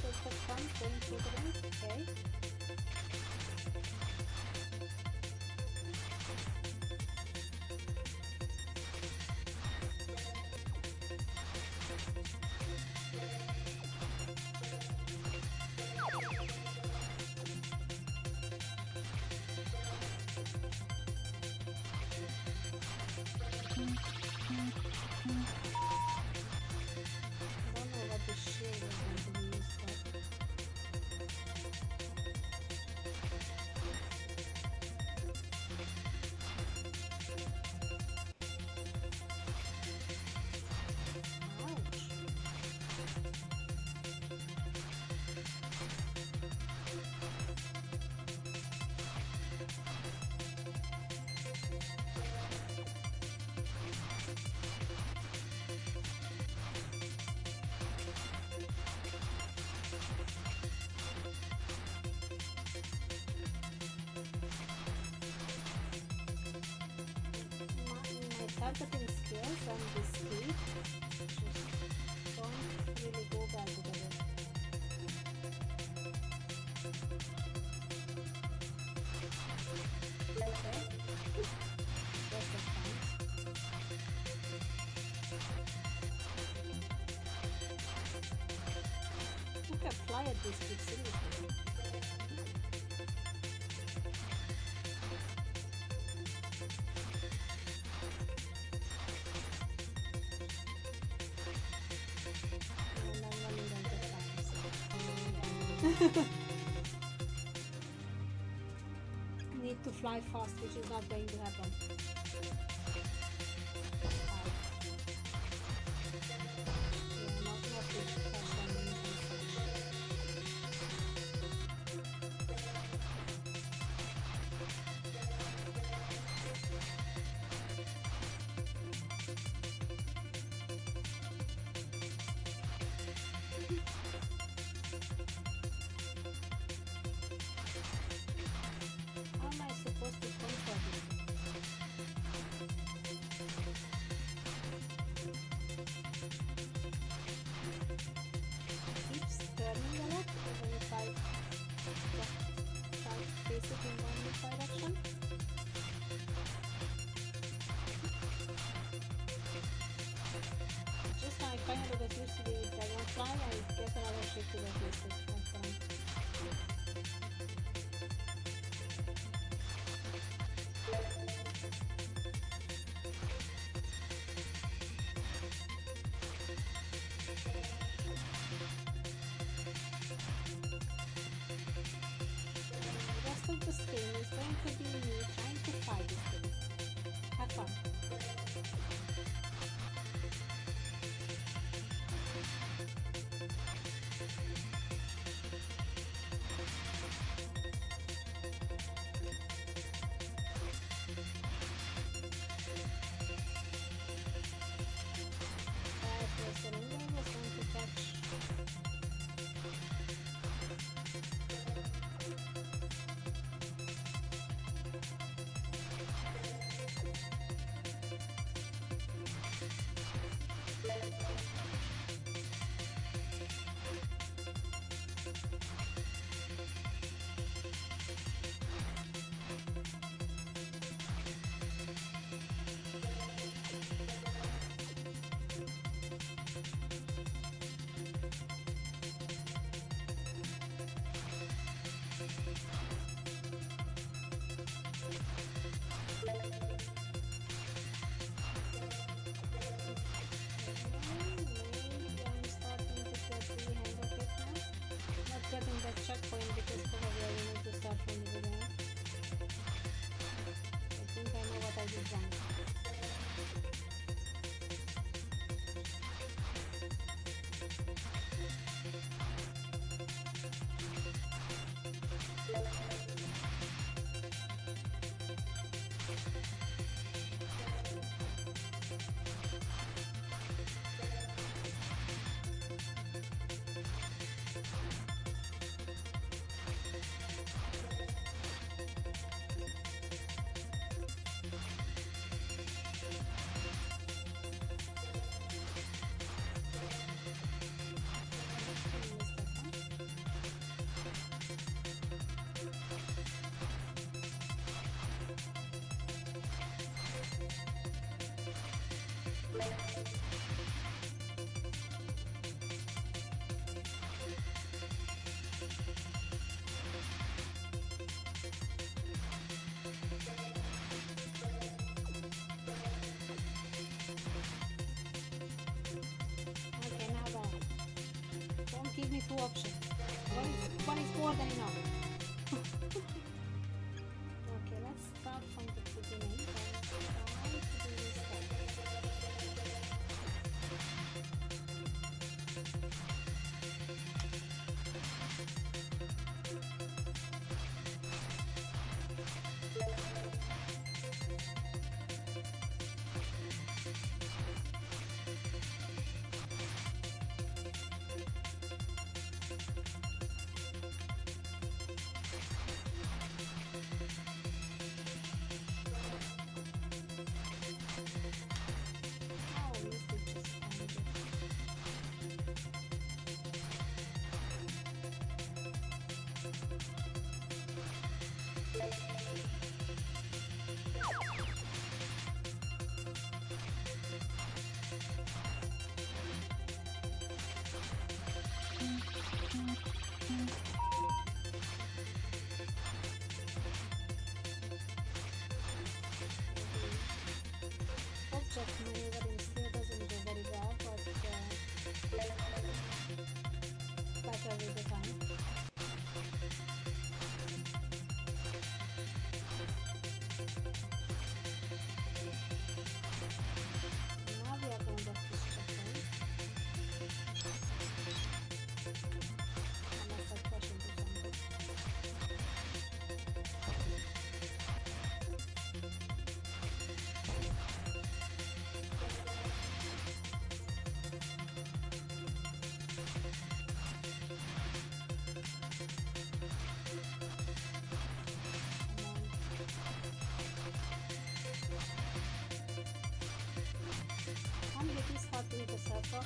There's the front going through the ring, okay. I don't know what the shield is going to be used for. Ouch. targeting skills and the speed just don't really go well together. Okay. That's the point. Who can fly at this speed seriously? Need to fly fast, which is not going to happen. Yeah, not with fast landing. How am I supposed to control this? Keeps turning a lot, even if I try to face it in one direction. Just now I finally got used to the dragonfly, I get another ship to get used to it. That's the rest of the stream is going to be me trying to fight this thing. Have fun. That was an Indian was going to catch. I'm starting to get the hang of it now. Not getting that checkpoint because probably I need to start from the beginning. I think I know what I did wrong. Okay, now that. Don't give me two options. One is more than enough. Okay, let's start from the beginning and try to do this step. on, it is hard to hit a circle.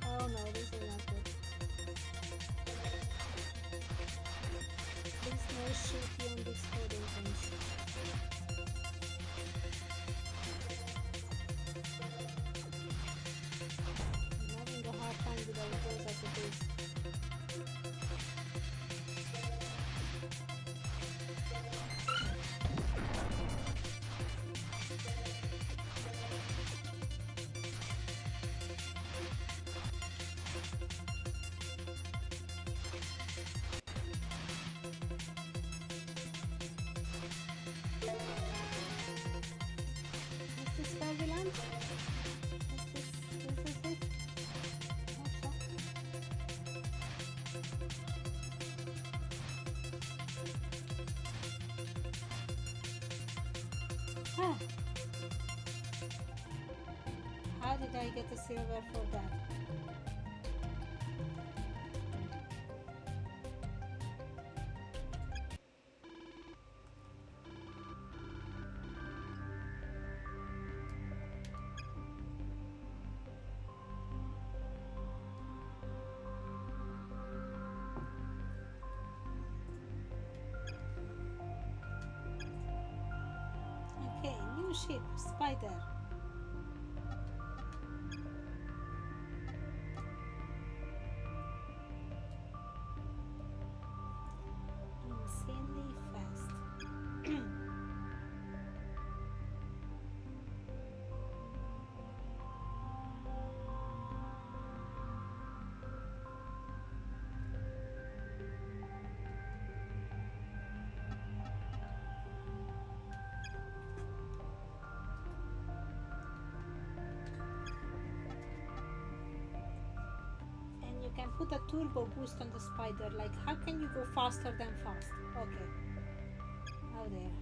Oh no, this is not good. Please no shooting on these coding things. I'm having a hard time with all those as it is. Is this where we land? Is this it? Hope so. Ah. How did I get a silver for that? Okay, new ship, Spider. Insanely fast. And you can put a turbo boost on the Spider. Like, how can you go faster than fast? Okay. Oh there.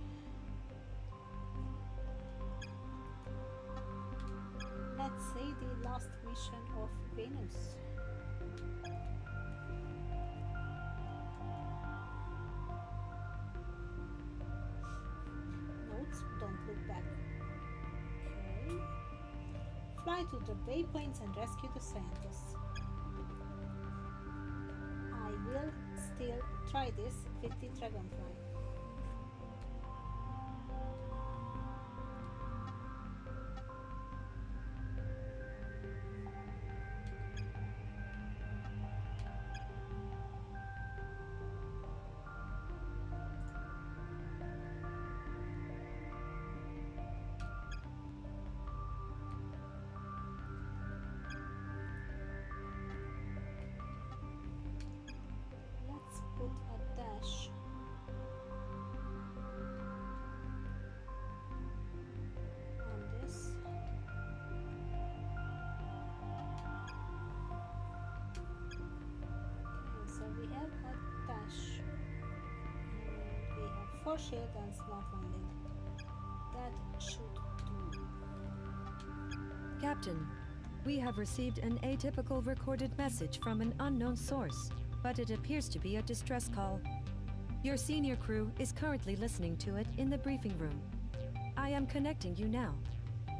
Let's say the last mission of Venus. Notes, don't look back. Okay. Fly to the waypoints and rescue the scientists. I will try this with the dragonfly. Let's put a dash on this. Okay, so we have a dash and we have 4 shield and smart landing. That should do. Captain, we have received an atypical recorded message from an unknown source, but it appears to be a distress call. Your senior crew is currently listening to it in the briefing room. I am connecting you now.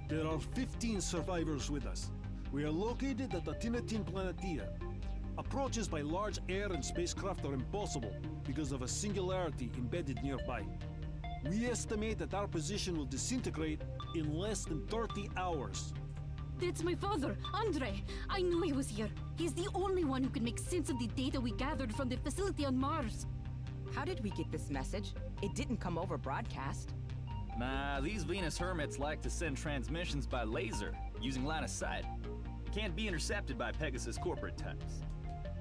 There are 15 survivors with us. We are located at the Tinatin Planetia. Approaches by large air and spacecraft are impossible because of a singularity embedded nearby. We estimate that our position will disintegrate in less than 30 hours. That's my father, Andre. I knew he was here. He's the only one who can make sense of the data we gathered from the facility on Mars. How did we get this message? It didn't come over broadcast. Nah, these Venus hermits like to send transmissions by laser, using line of sight. Can't be intercepted by Pegasus corporate types.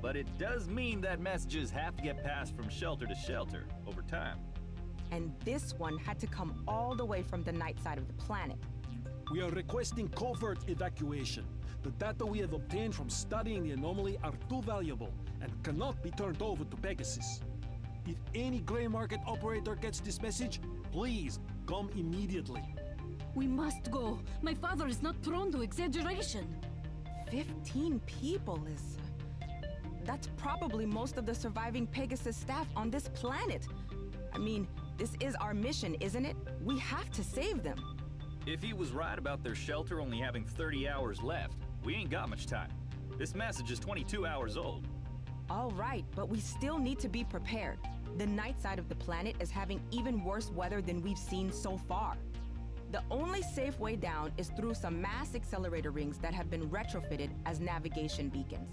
But it does mean that messages have to get passed from shelter to shelter over time. And this one had to come all the way from the night side of the planet. We are requesting covert evacuation. The data we have obtained from studying the anomaly are too valuable and cannot be turned over to Pegasus. If any gray market operator gets this message, please come immediately. We must go. My father is not prone to exaggeration. 15 people is... That's probably most of the surviving Pegasus staff on this planet. I mean, this is our mission, isn't it? We have to save them. If he was right about their shelter only having 30 hours left, we ain't got much time. This message is 22 hours old. All right, but we still need to be prepared. The night side of the planet is having even worse weather than we've seen so far. The only safe way down is through some mass accelerator rings that have been retrofitted as navigation beacons.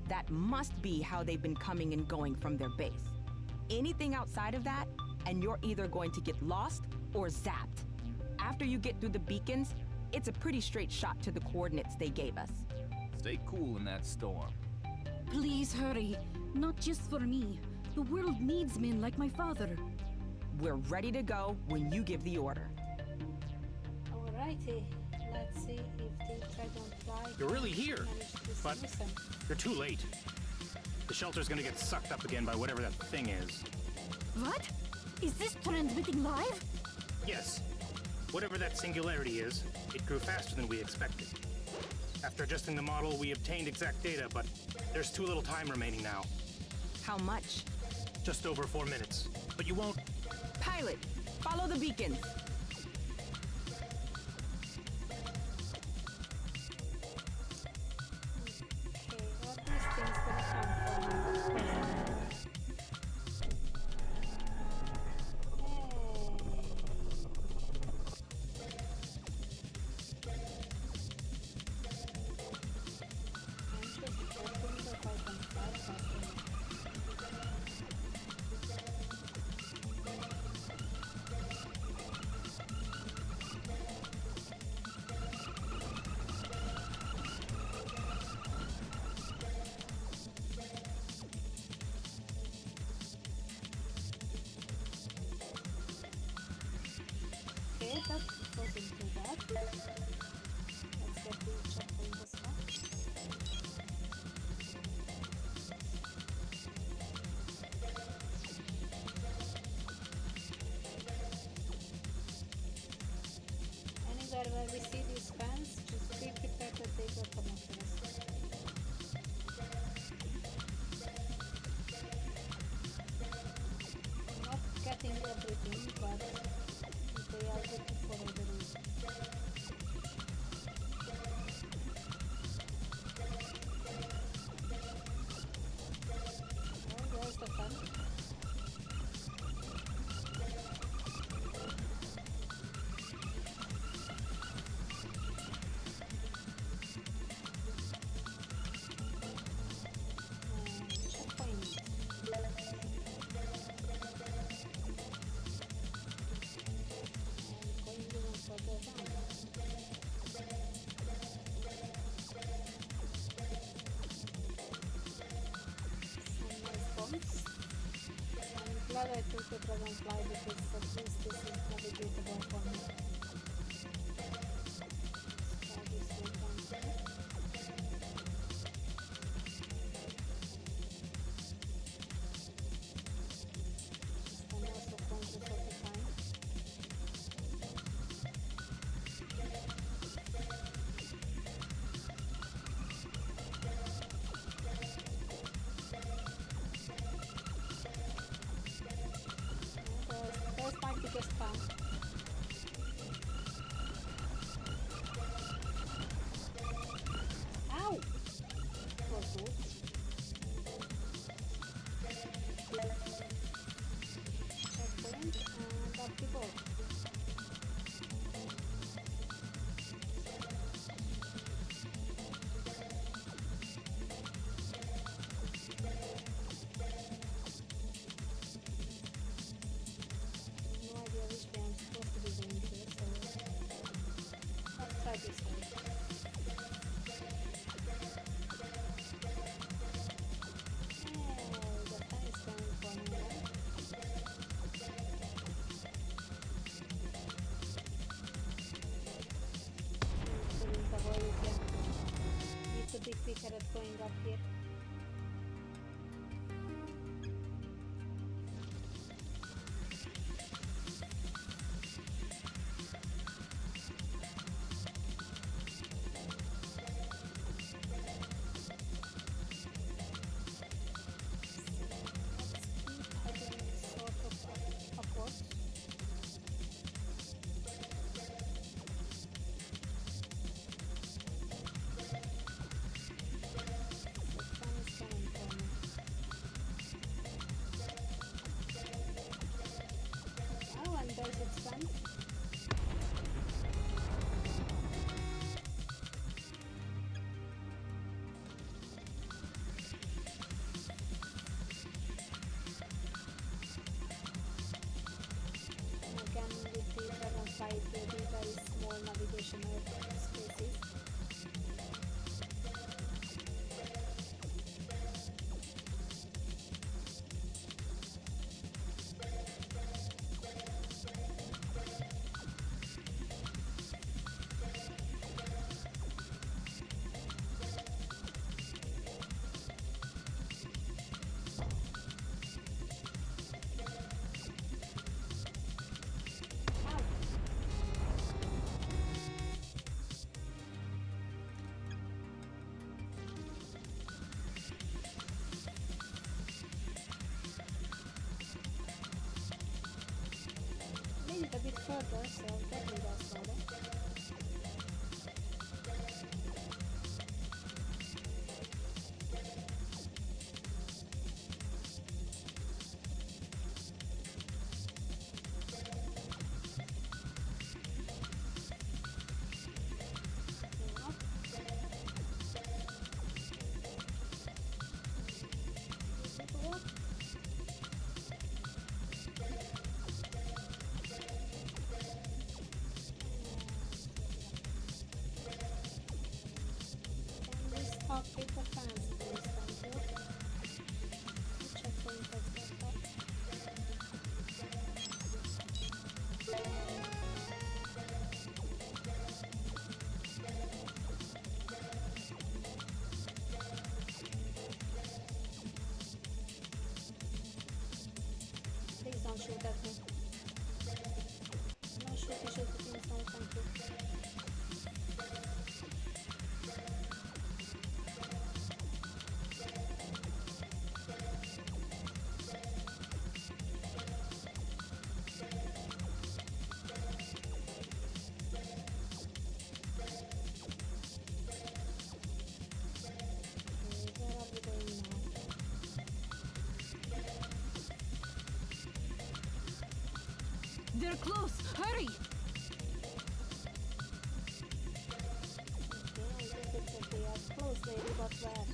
That must be how they've been coming and going from their base. Anything outside of that, and you're either going to get lost or zapped. After you get through the beacons, it's a pretty straight shot to the coordinates they gave us. Stay cool in that storm. Please hurry. Not just for me. The world needs men like my father. We're ready to go when you give the order. Alrighty, let's see if the dragonfly You're really here, managed to but seize them. you're too late. The shelter's gonna get sucked up again by whatever that thing is. What? Is this transmitting live? Yes. Whatever that singularity is, it grew faster than we expected. After adjusting the model, we obtained exact data, but there's too little time remaining now. How much? Just over 4 minutes. But you won't... Pilot, follow the beacons. Okay, what these things gonna come from? I'm just hoping that I can fly past them. Okay, that wasn't too bad. Let's get the checkpoint as well. Anywhere where we see these fans, just be prepared that they will come after us. Not getting everything, but they are looking for everything. Oh, there's the fun. glad I took the dragonfly because at least this is navigatable for me. Let's try this way down here. Just I'm also conscious of the time. There's my biggest fan. Ow! For good. Excellent. And up the ball. No idea which way I'm supposed to be going here, so let's try this way. Hey, the fan is coming for me, right? Couldn't avoid it, yeah. Need to be quicker at going up here. Let's keep heading sort of upwards. The sun is coming for me. Oh, and there's its friend. Again, with the dragonfly, it will be very small navigational spaces. Ow! Made it a bit further, so definitely that's further. Up. Little up. Can we stop with the fans, please? Thank you. Checkpoint has got that. Please don't shoot at me. No shooty things, no thank you. Okay, where are we going now? They're close! Hurry! Okay, I think it's okay. They are close, lady, but where?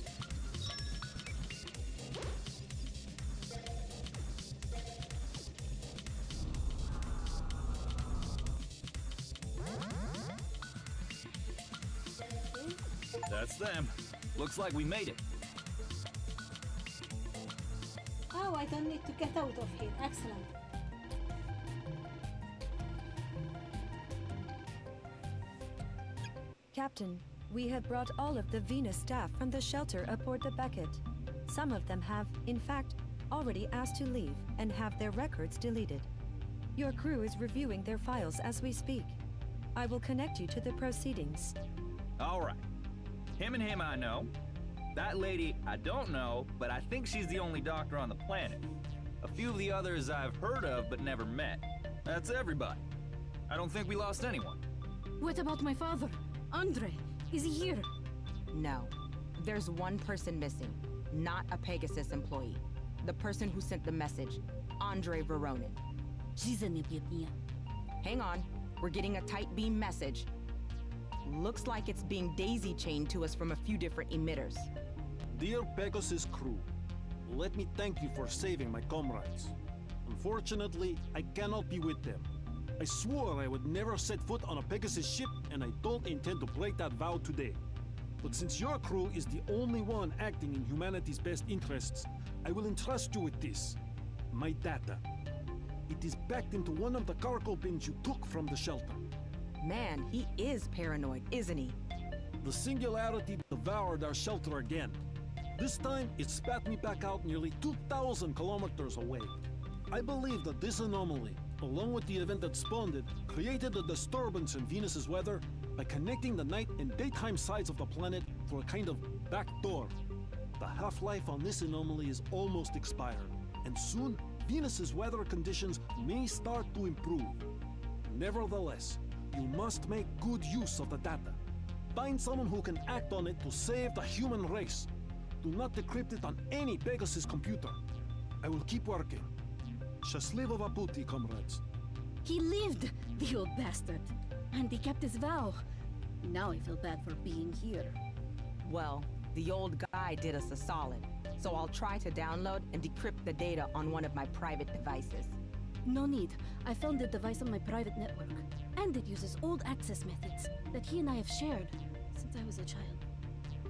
Okay. That's them. Looks like we made it. Oh, I don't need to get out of here. Excellent. Captain, we have brought all of the Venus staff from the shelter aboard the Beckett. Some of them have, in fact, already asked to leave and have their records deleted. Your crew is reviewing their files as we speak. I will connect you to the proceedings. All right. Him and him I know. That lady I don't know, but I think she's the only doctor on the planet. A few of the others I've heard of but never met. That's everybody. I don't think we lost anyone. What about my father? Andre, is he here? No. There's one person missing. Not a Pegasus employee. The person who sent the message, Andre Veronin. Hang on. We're getting a tight beam message. Looks like it's being daisy-chained to us from a few different emitters. Dear Pegasus crew, let me thank you for saving my comrades. Unfortunately, I cannot be with them. I swore I would never set foot on a Pegasus ship, and I don't intend to break that vow today. But since your crew is the only one acting in humanity's best interests, I will entrust you with this. My data. It is packed into one of the cargo bins you took from the shelter. Man, he is paranoid, isn't he? The singularity devoured our shelter again. This time, it spat me back out nearly 2,000 kilometers away. I believe that this anomaly, along with the event that spawned it, created a disturbance in Venus's weather by connecting the night and daytime sides of the planet through a kind of back door. The half-life on this anomaly is almost expired, and soon Venus's weather conditions may start to improve. Nevertheless, you must make good use of the data. Find someone who can act on it to save the human race. Do not decrypt it on any Pegasus computer. I will keep working. Счастливо пути, comrades. He lived, the old bastard. And he kept his vow. Now I feel bad for being here. Well, the old guy did us a solid, so I'll try to download and decrypt the data on one of my private devices. No need. I found the device on my private network. And it uses old access methods that he and I have shared since I was a child.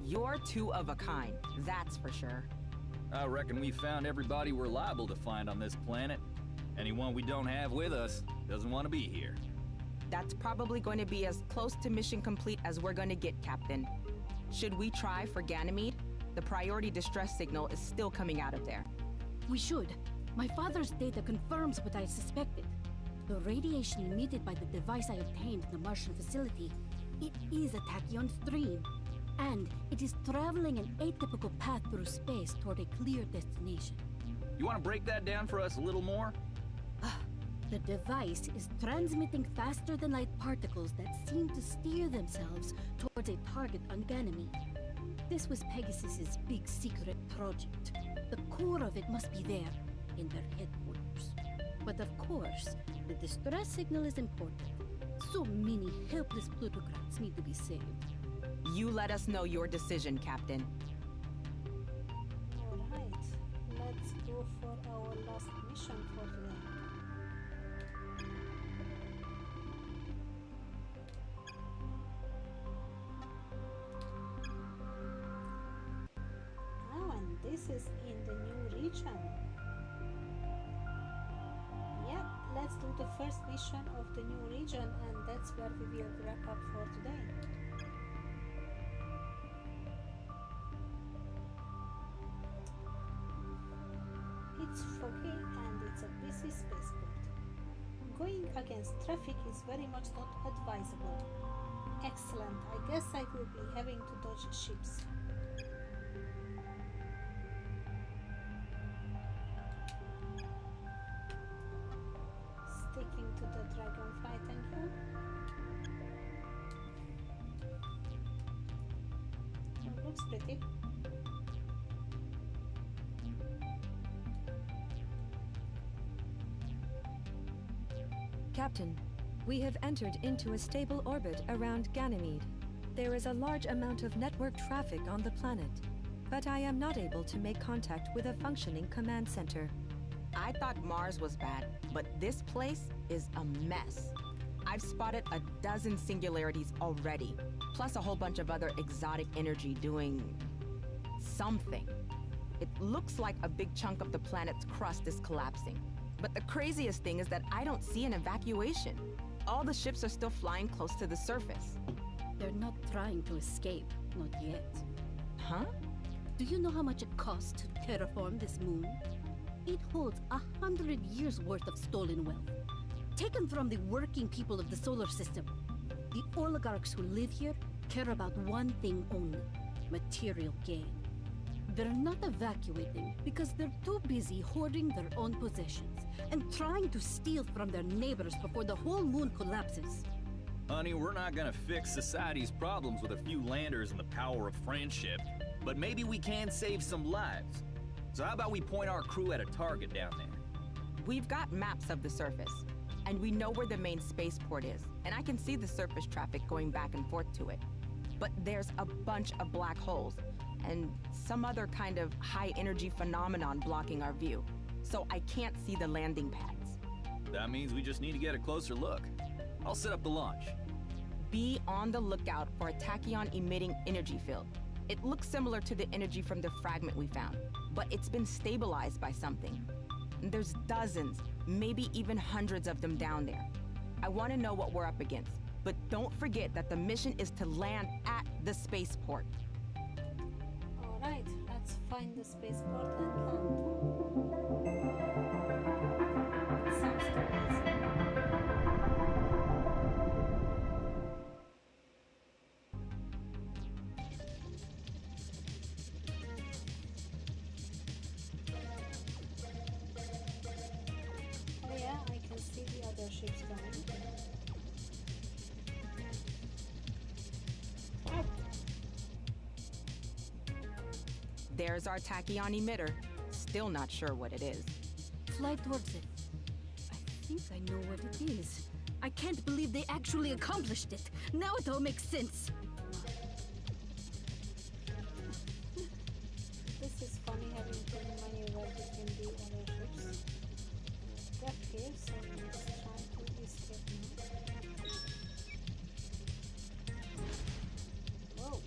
You're two of a kind, that's for sure. I reckon we found everybody we're liable to find on this planet. Anyone we don't have with us doesn't want to be here. That's probably going to be as close to mission complete as we're going to get, Captain. Should we try for Ganymede? The priority distress signal is still coming out of there. We should. My father's data confirms what I suspected. The radiation emitted by the device I obtained in the Martian facility, it is a tachyon stream. And it is traveling an atypical path through space toward a clear destination. You want to break that down for us a little more? The device is transmitting faster than light particles that seem to steer themselves towards a target on Ganymede. This was Pegasus's big secret project. The core of it must be there, in their headquarters. But of course, the distress signal is important. So many helpless plutocrats need to be saved. You let us know your decision, Captain. Alright, let's go for our last mission for today. Oh, and this is in the new region. Yep, let's do the first mission of the new region, and that's where we will wrap up for today. It's foggy and it's a busy spaceport. Going against traffic is very much not advisable. Excellent, I guess I will be having to dodge ships. Sticking to the dragonfly, thank you. Oh, looks pretty. Captain, we have entered into a stable orbit around Ganymede. There is a large amount of network traffic on the planet, but I am not able to make contact with a functioning command center. I thought Mars was bad, but this place is a mess. I've spotted a dozen singularities already, plus a whole bunch of other exotic energy doing something. It looks like a big chunk of the planet's crust is collapsing. But the craziest thing is that I don't see an evacuation. All the ships are still flying close to the surface. They're not trying to escape, not yet. Huh? Do you know how much it costs to terraform this moon? It holds 100 years' worth of stolen wealth, taken from the working people of the solar system. The oligarchs who live here care about one thing only: material gain. They're not evacuating because they're too busy hoarding their own possessions and trying to steal from their neighbors before the whole moon collapses. Honey, we're not gonna fix society's problems with a few landers and the power of friendship. But maybe we can save some lives. So how about we point our crew at a target down there? We've got maps of the surface, and we know where the main spaceport is, and I can see the surface traffic going back and forth to it. But there's a bunch of black holes, and some other kind of high-energy phenomenon blocking our view. So I can't see the landing pads. That means we just need to get a closer look. I'll set up the launch. Be on the lookout for a tachyon-emitting energy field. It looks similar to the energy from the fragment we found, but it's been stabilized by something. There's dozens, maybe even hundreds of them down there. I want to know what we're up against, but don't forget that the mission is to land at the spaceport. Alright, let's find the spaceport and land. It sounds too easy. Oh yeah, I can see the other ships coming. Oh, There's our tachyon emitter. Still not sure what it is. Fly towards it. I think I know what it is. I can't believe they actually accomplished it. Now it all makes sense. this is funny having to maneuver between the other ships. They're here, so let's try to escape now. Whoa.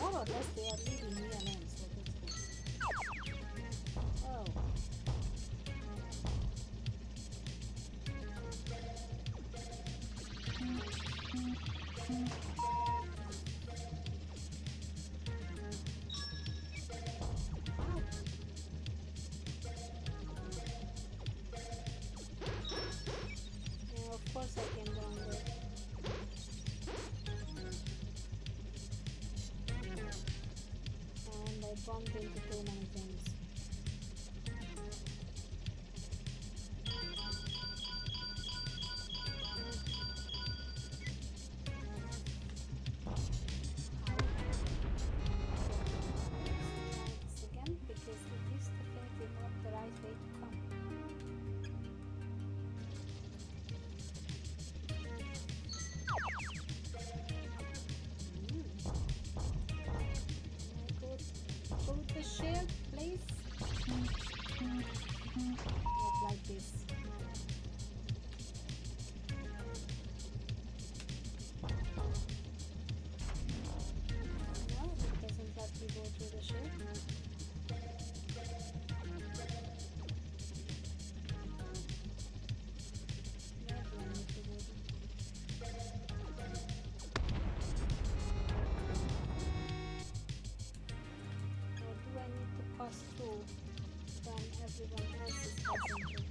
Oh, I guess they are leaving me alone, so that's good. Oh. Yeah, of course I can go on there. And I bumped into too many things. Let's try this again because it is definitely not the right way to come. Go to the shield, please. Not like this. No, it doesn't let me go through the shield. Where do I need to go to? Or do I need to pass through when everyone else is passing through?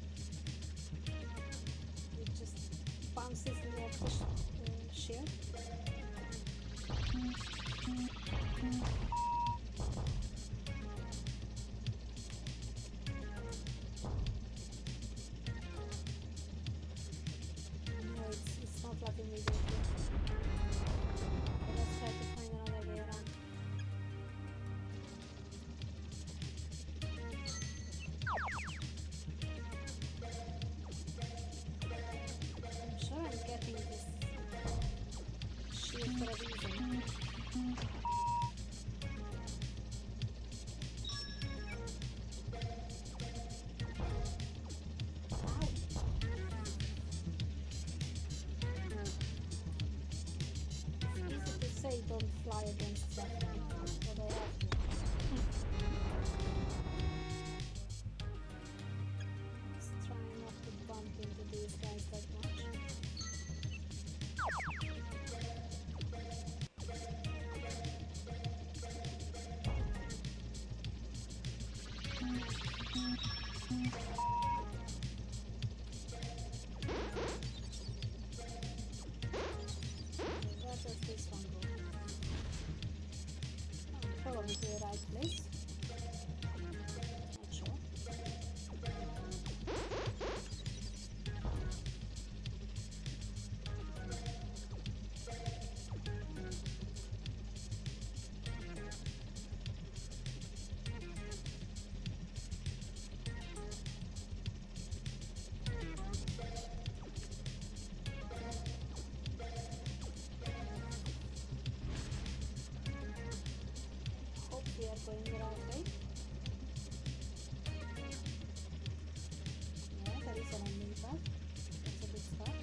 It just bounces me off the shield. No, it's not letting me go through. Okay, let's try to find another way around. I don't fly against them, but I have to. Let's try not to bump into these guys that much. Where does this one go? Oh, probably to the right place. Not sure. Hope we are going the right way. Yeah, there is an enemy path. That's a good start.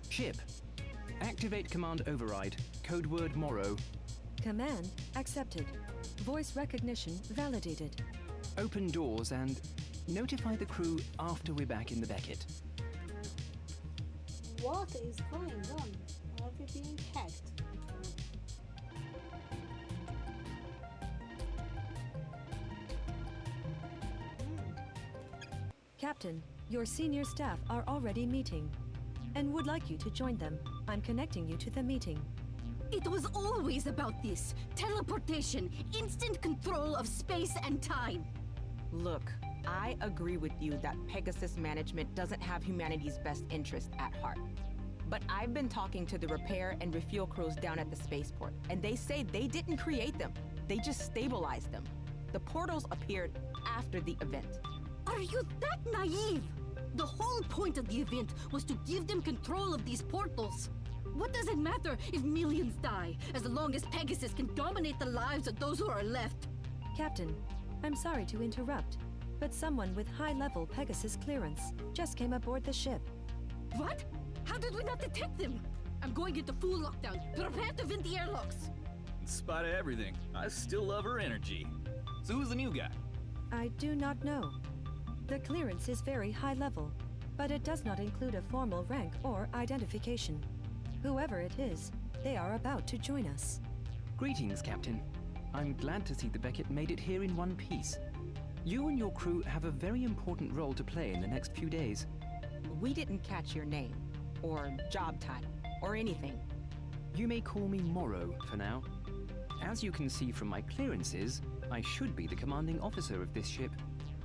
Ship. Activate command override. Code word Morrow. Command accepted. Voice recognition validated. Open doors and notify the crew after we're back in the Beckett. What is going on? Are we being hacked? Captain, your senior staff are already meeting and would like you to join them. I'm connecting you to the meeting. It was always about this. Teleportation, instant control of space and time. Look, I agree with you that Pegasus management doesn't have humanity's best interest at heart. But I've been talking to the repair and refuel crews down at the spaceport, and they say they didn't create them. They just stabilized them. The portals appeared after the event. Are you that naive? The whole point of the event was to give them control of these portals. What does it matter if millions die, as long as Pegasus can dominate the lives of those who are left? Captain, I'm sorry to interrupt, but someone with high-level Pegasus clearance just came aboard the ship. What? How did we not detect them? I'm going into full lockdown. Prepare to vent the airlocks. In spite of everything, I still love her energy. So who's the new guy? I do not know. The clearance is very high level, but it does not include a formal rank or identification. Whoever it is, they are about to join us. Greetings, Captain. I'm glad to see the Beckett made it here in one piece. You and your crew have a very important role to play in the next few days. We didn't catch your name, or job title, or anything. You may call me Morrow for now. As you can see from my clearances, I should be the commanding officer of this ship.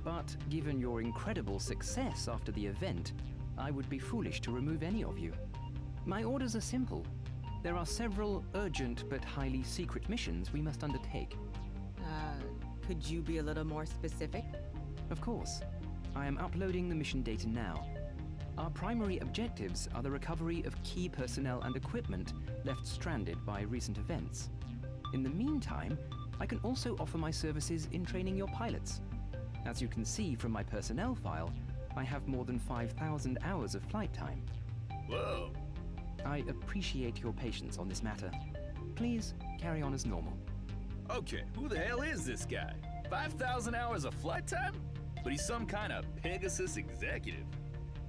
But given your incredible success after the event, I would be foolish to remove any of you. My orders are simple. There are several urgent but highly secret missions we must undertake. Could you be a little more specific? Of course. I am uploading the mission data now. Our primary objectives are the recovery of key personnel and equipment left stranded by recent events. In the meantime, I can also offer my services in training your pilots. As you can see from my personnel file, I have more than 5,000 hours of flight time. Whoa. I appreciate your patience on this matter. Please carry on as normal. Okay, who the hell is this guy? 5,000 hours of flight time? But he's some kind of Pegasus executive.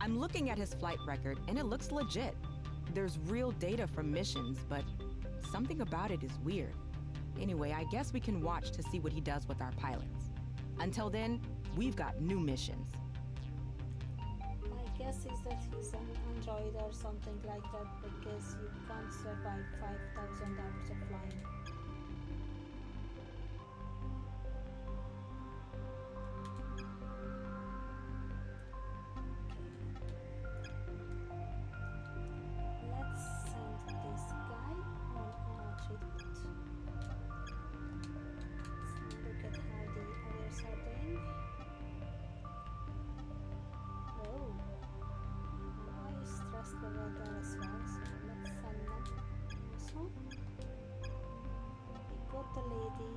I'm looking at his flight record, and it looks legit. There's real data from missions, but something about it is weird. Anyway, I guess we can watch to see what he does with our pilots. Until then, we've got new missions. My guess is that he's an android or something like that, because you can't survive 5,000 hours of flying. Let's send this guy on our treatment. Let's look at how the others are doing. Oh, I stressed about that as well, so let's send them also. We got the lady.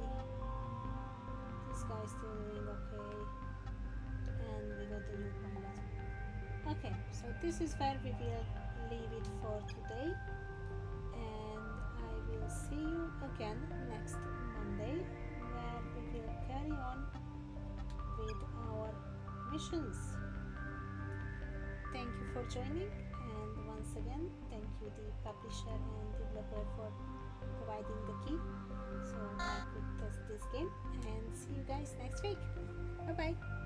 This guy's still doing okay. And we got the new pilot. Okay, so this is where we will leave it for today, and I will see you again next Monday, where we will carry on with our missions. Thank you for joining, and once again thank you the publisher and developer for providing the key so I could test this game, and see you guys next week. Bye bye.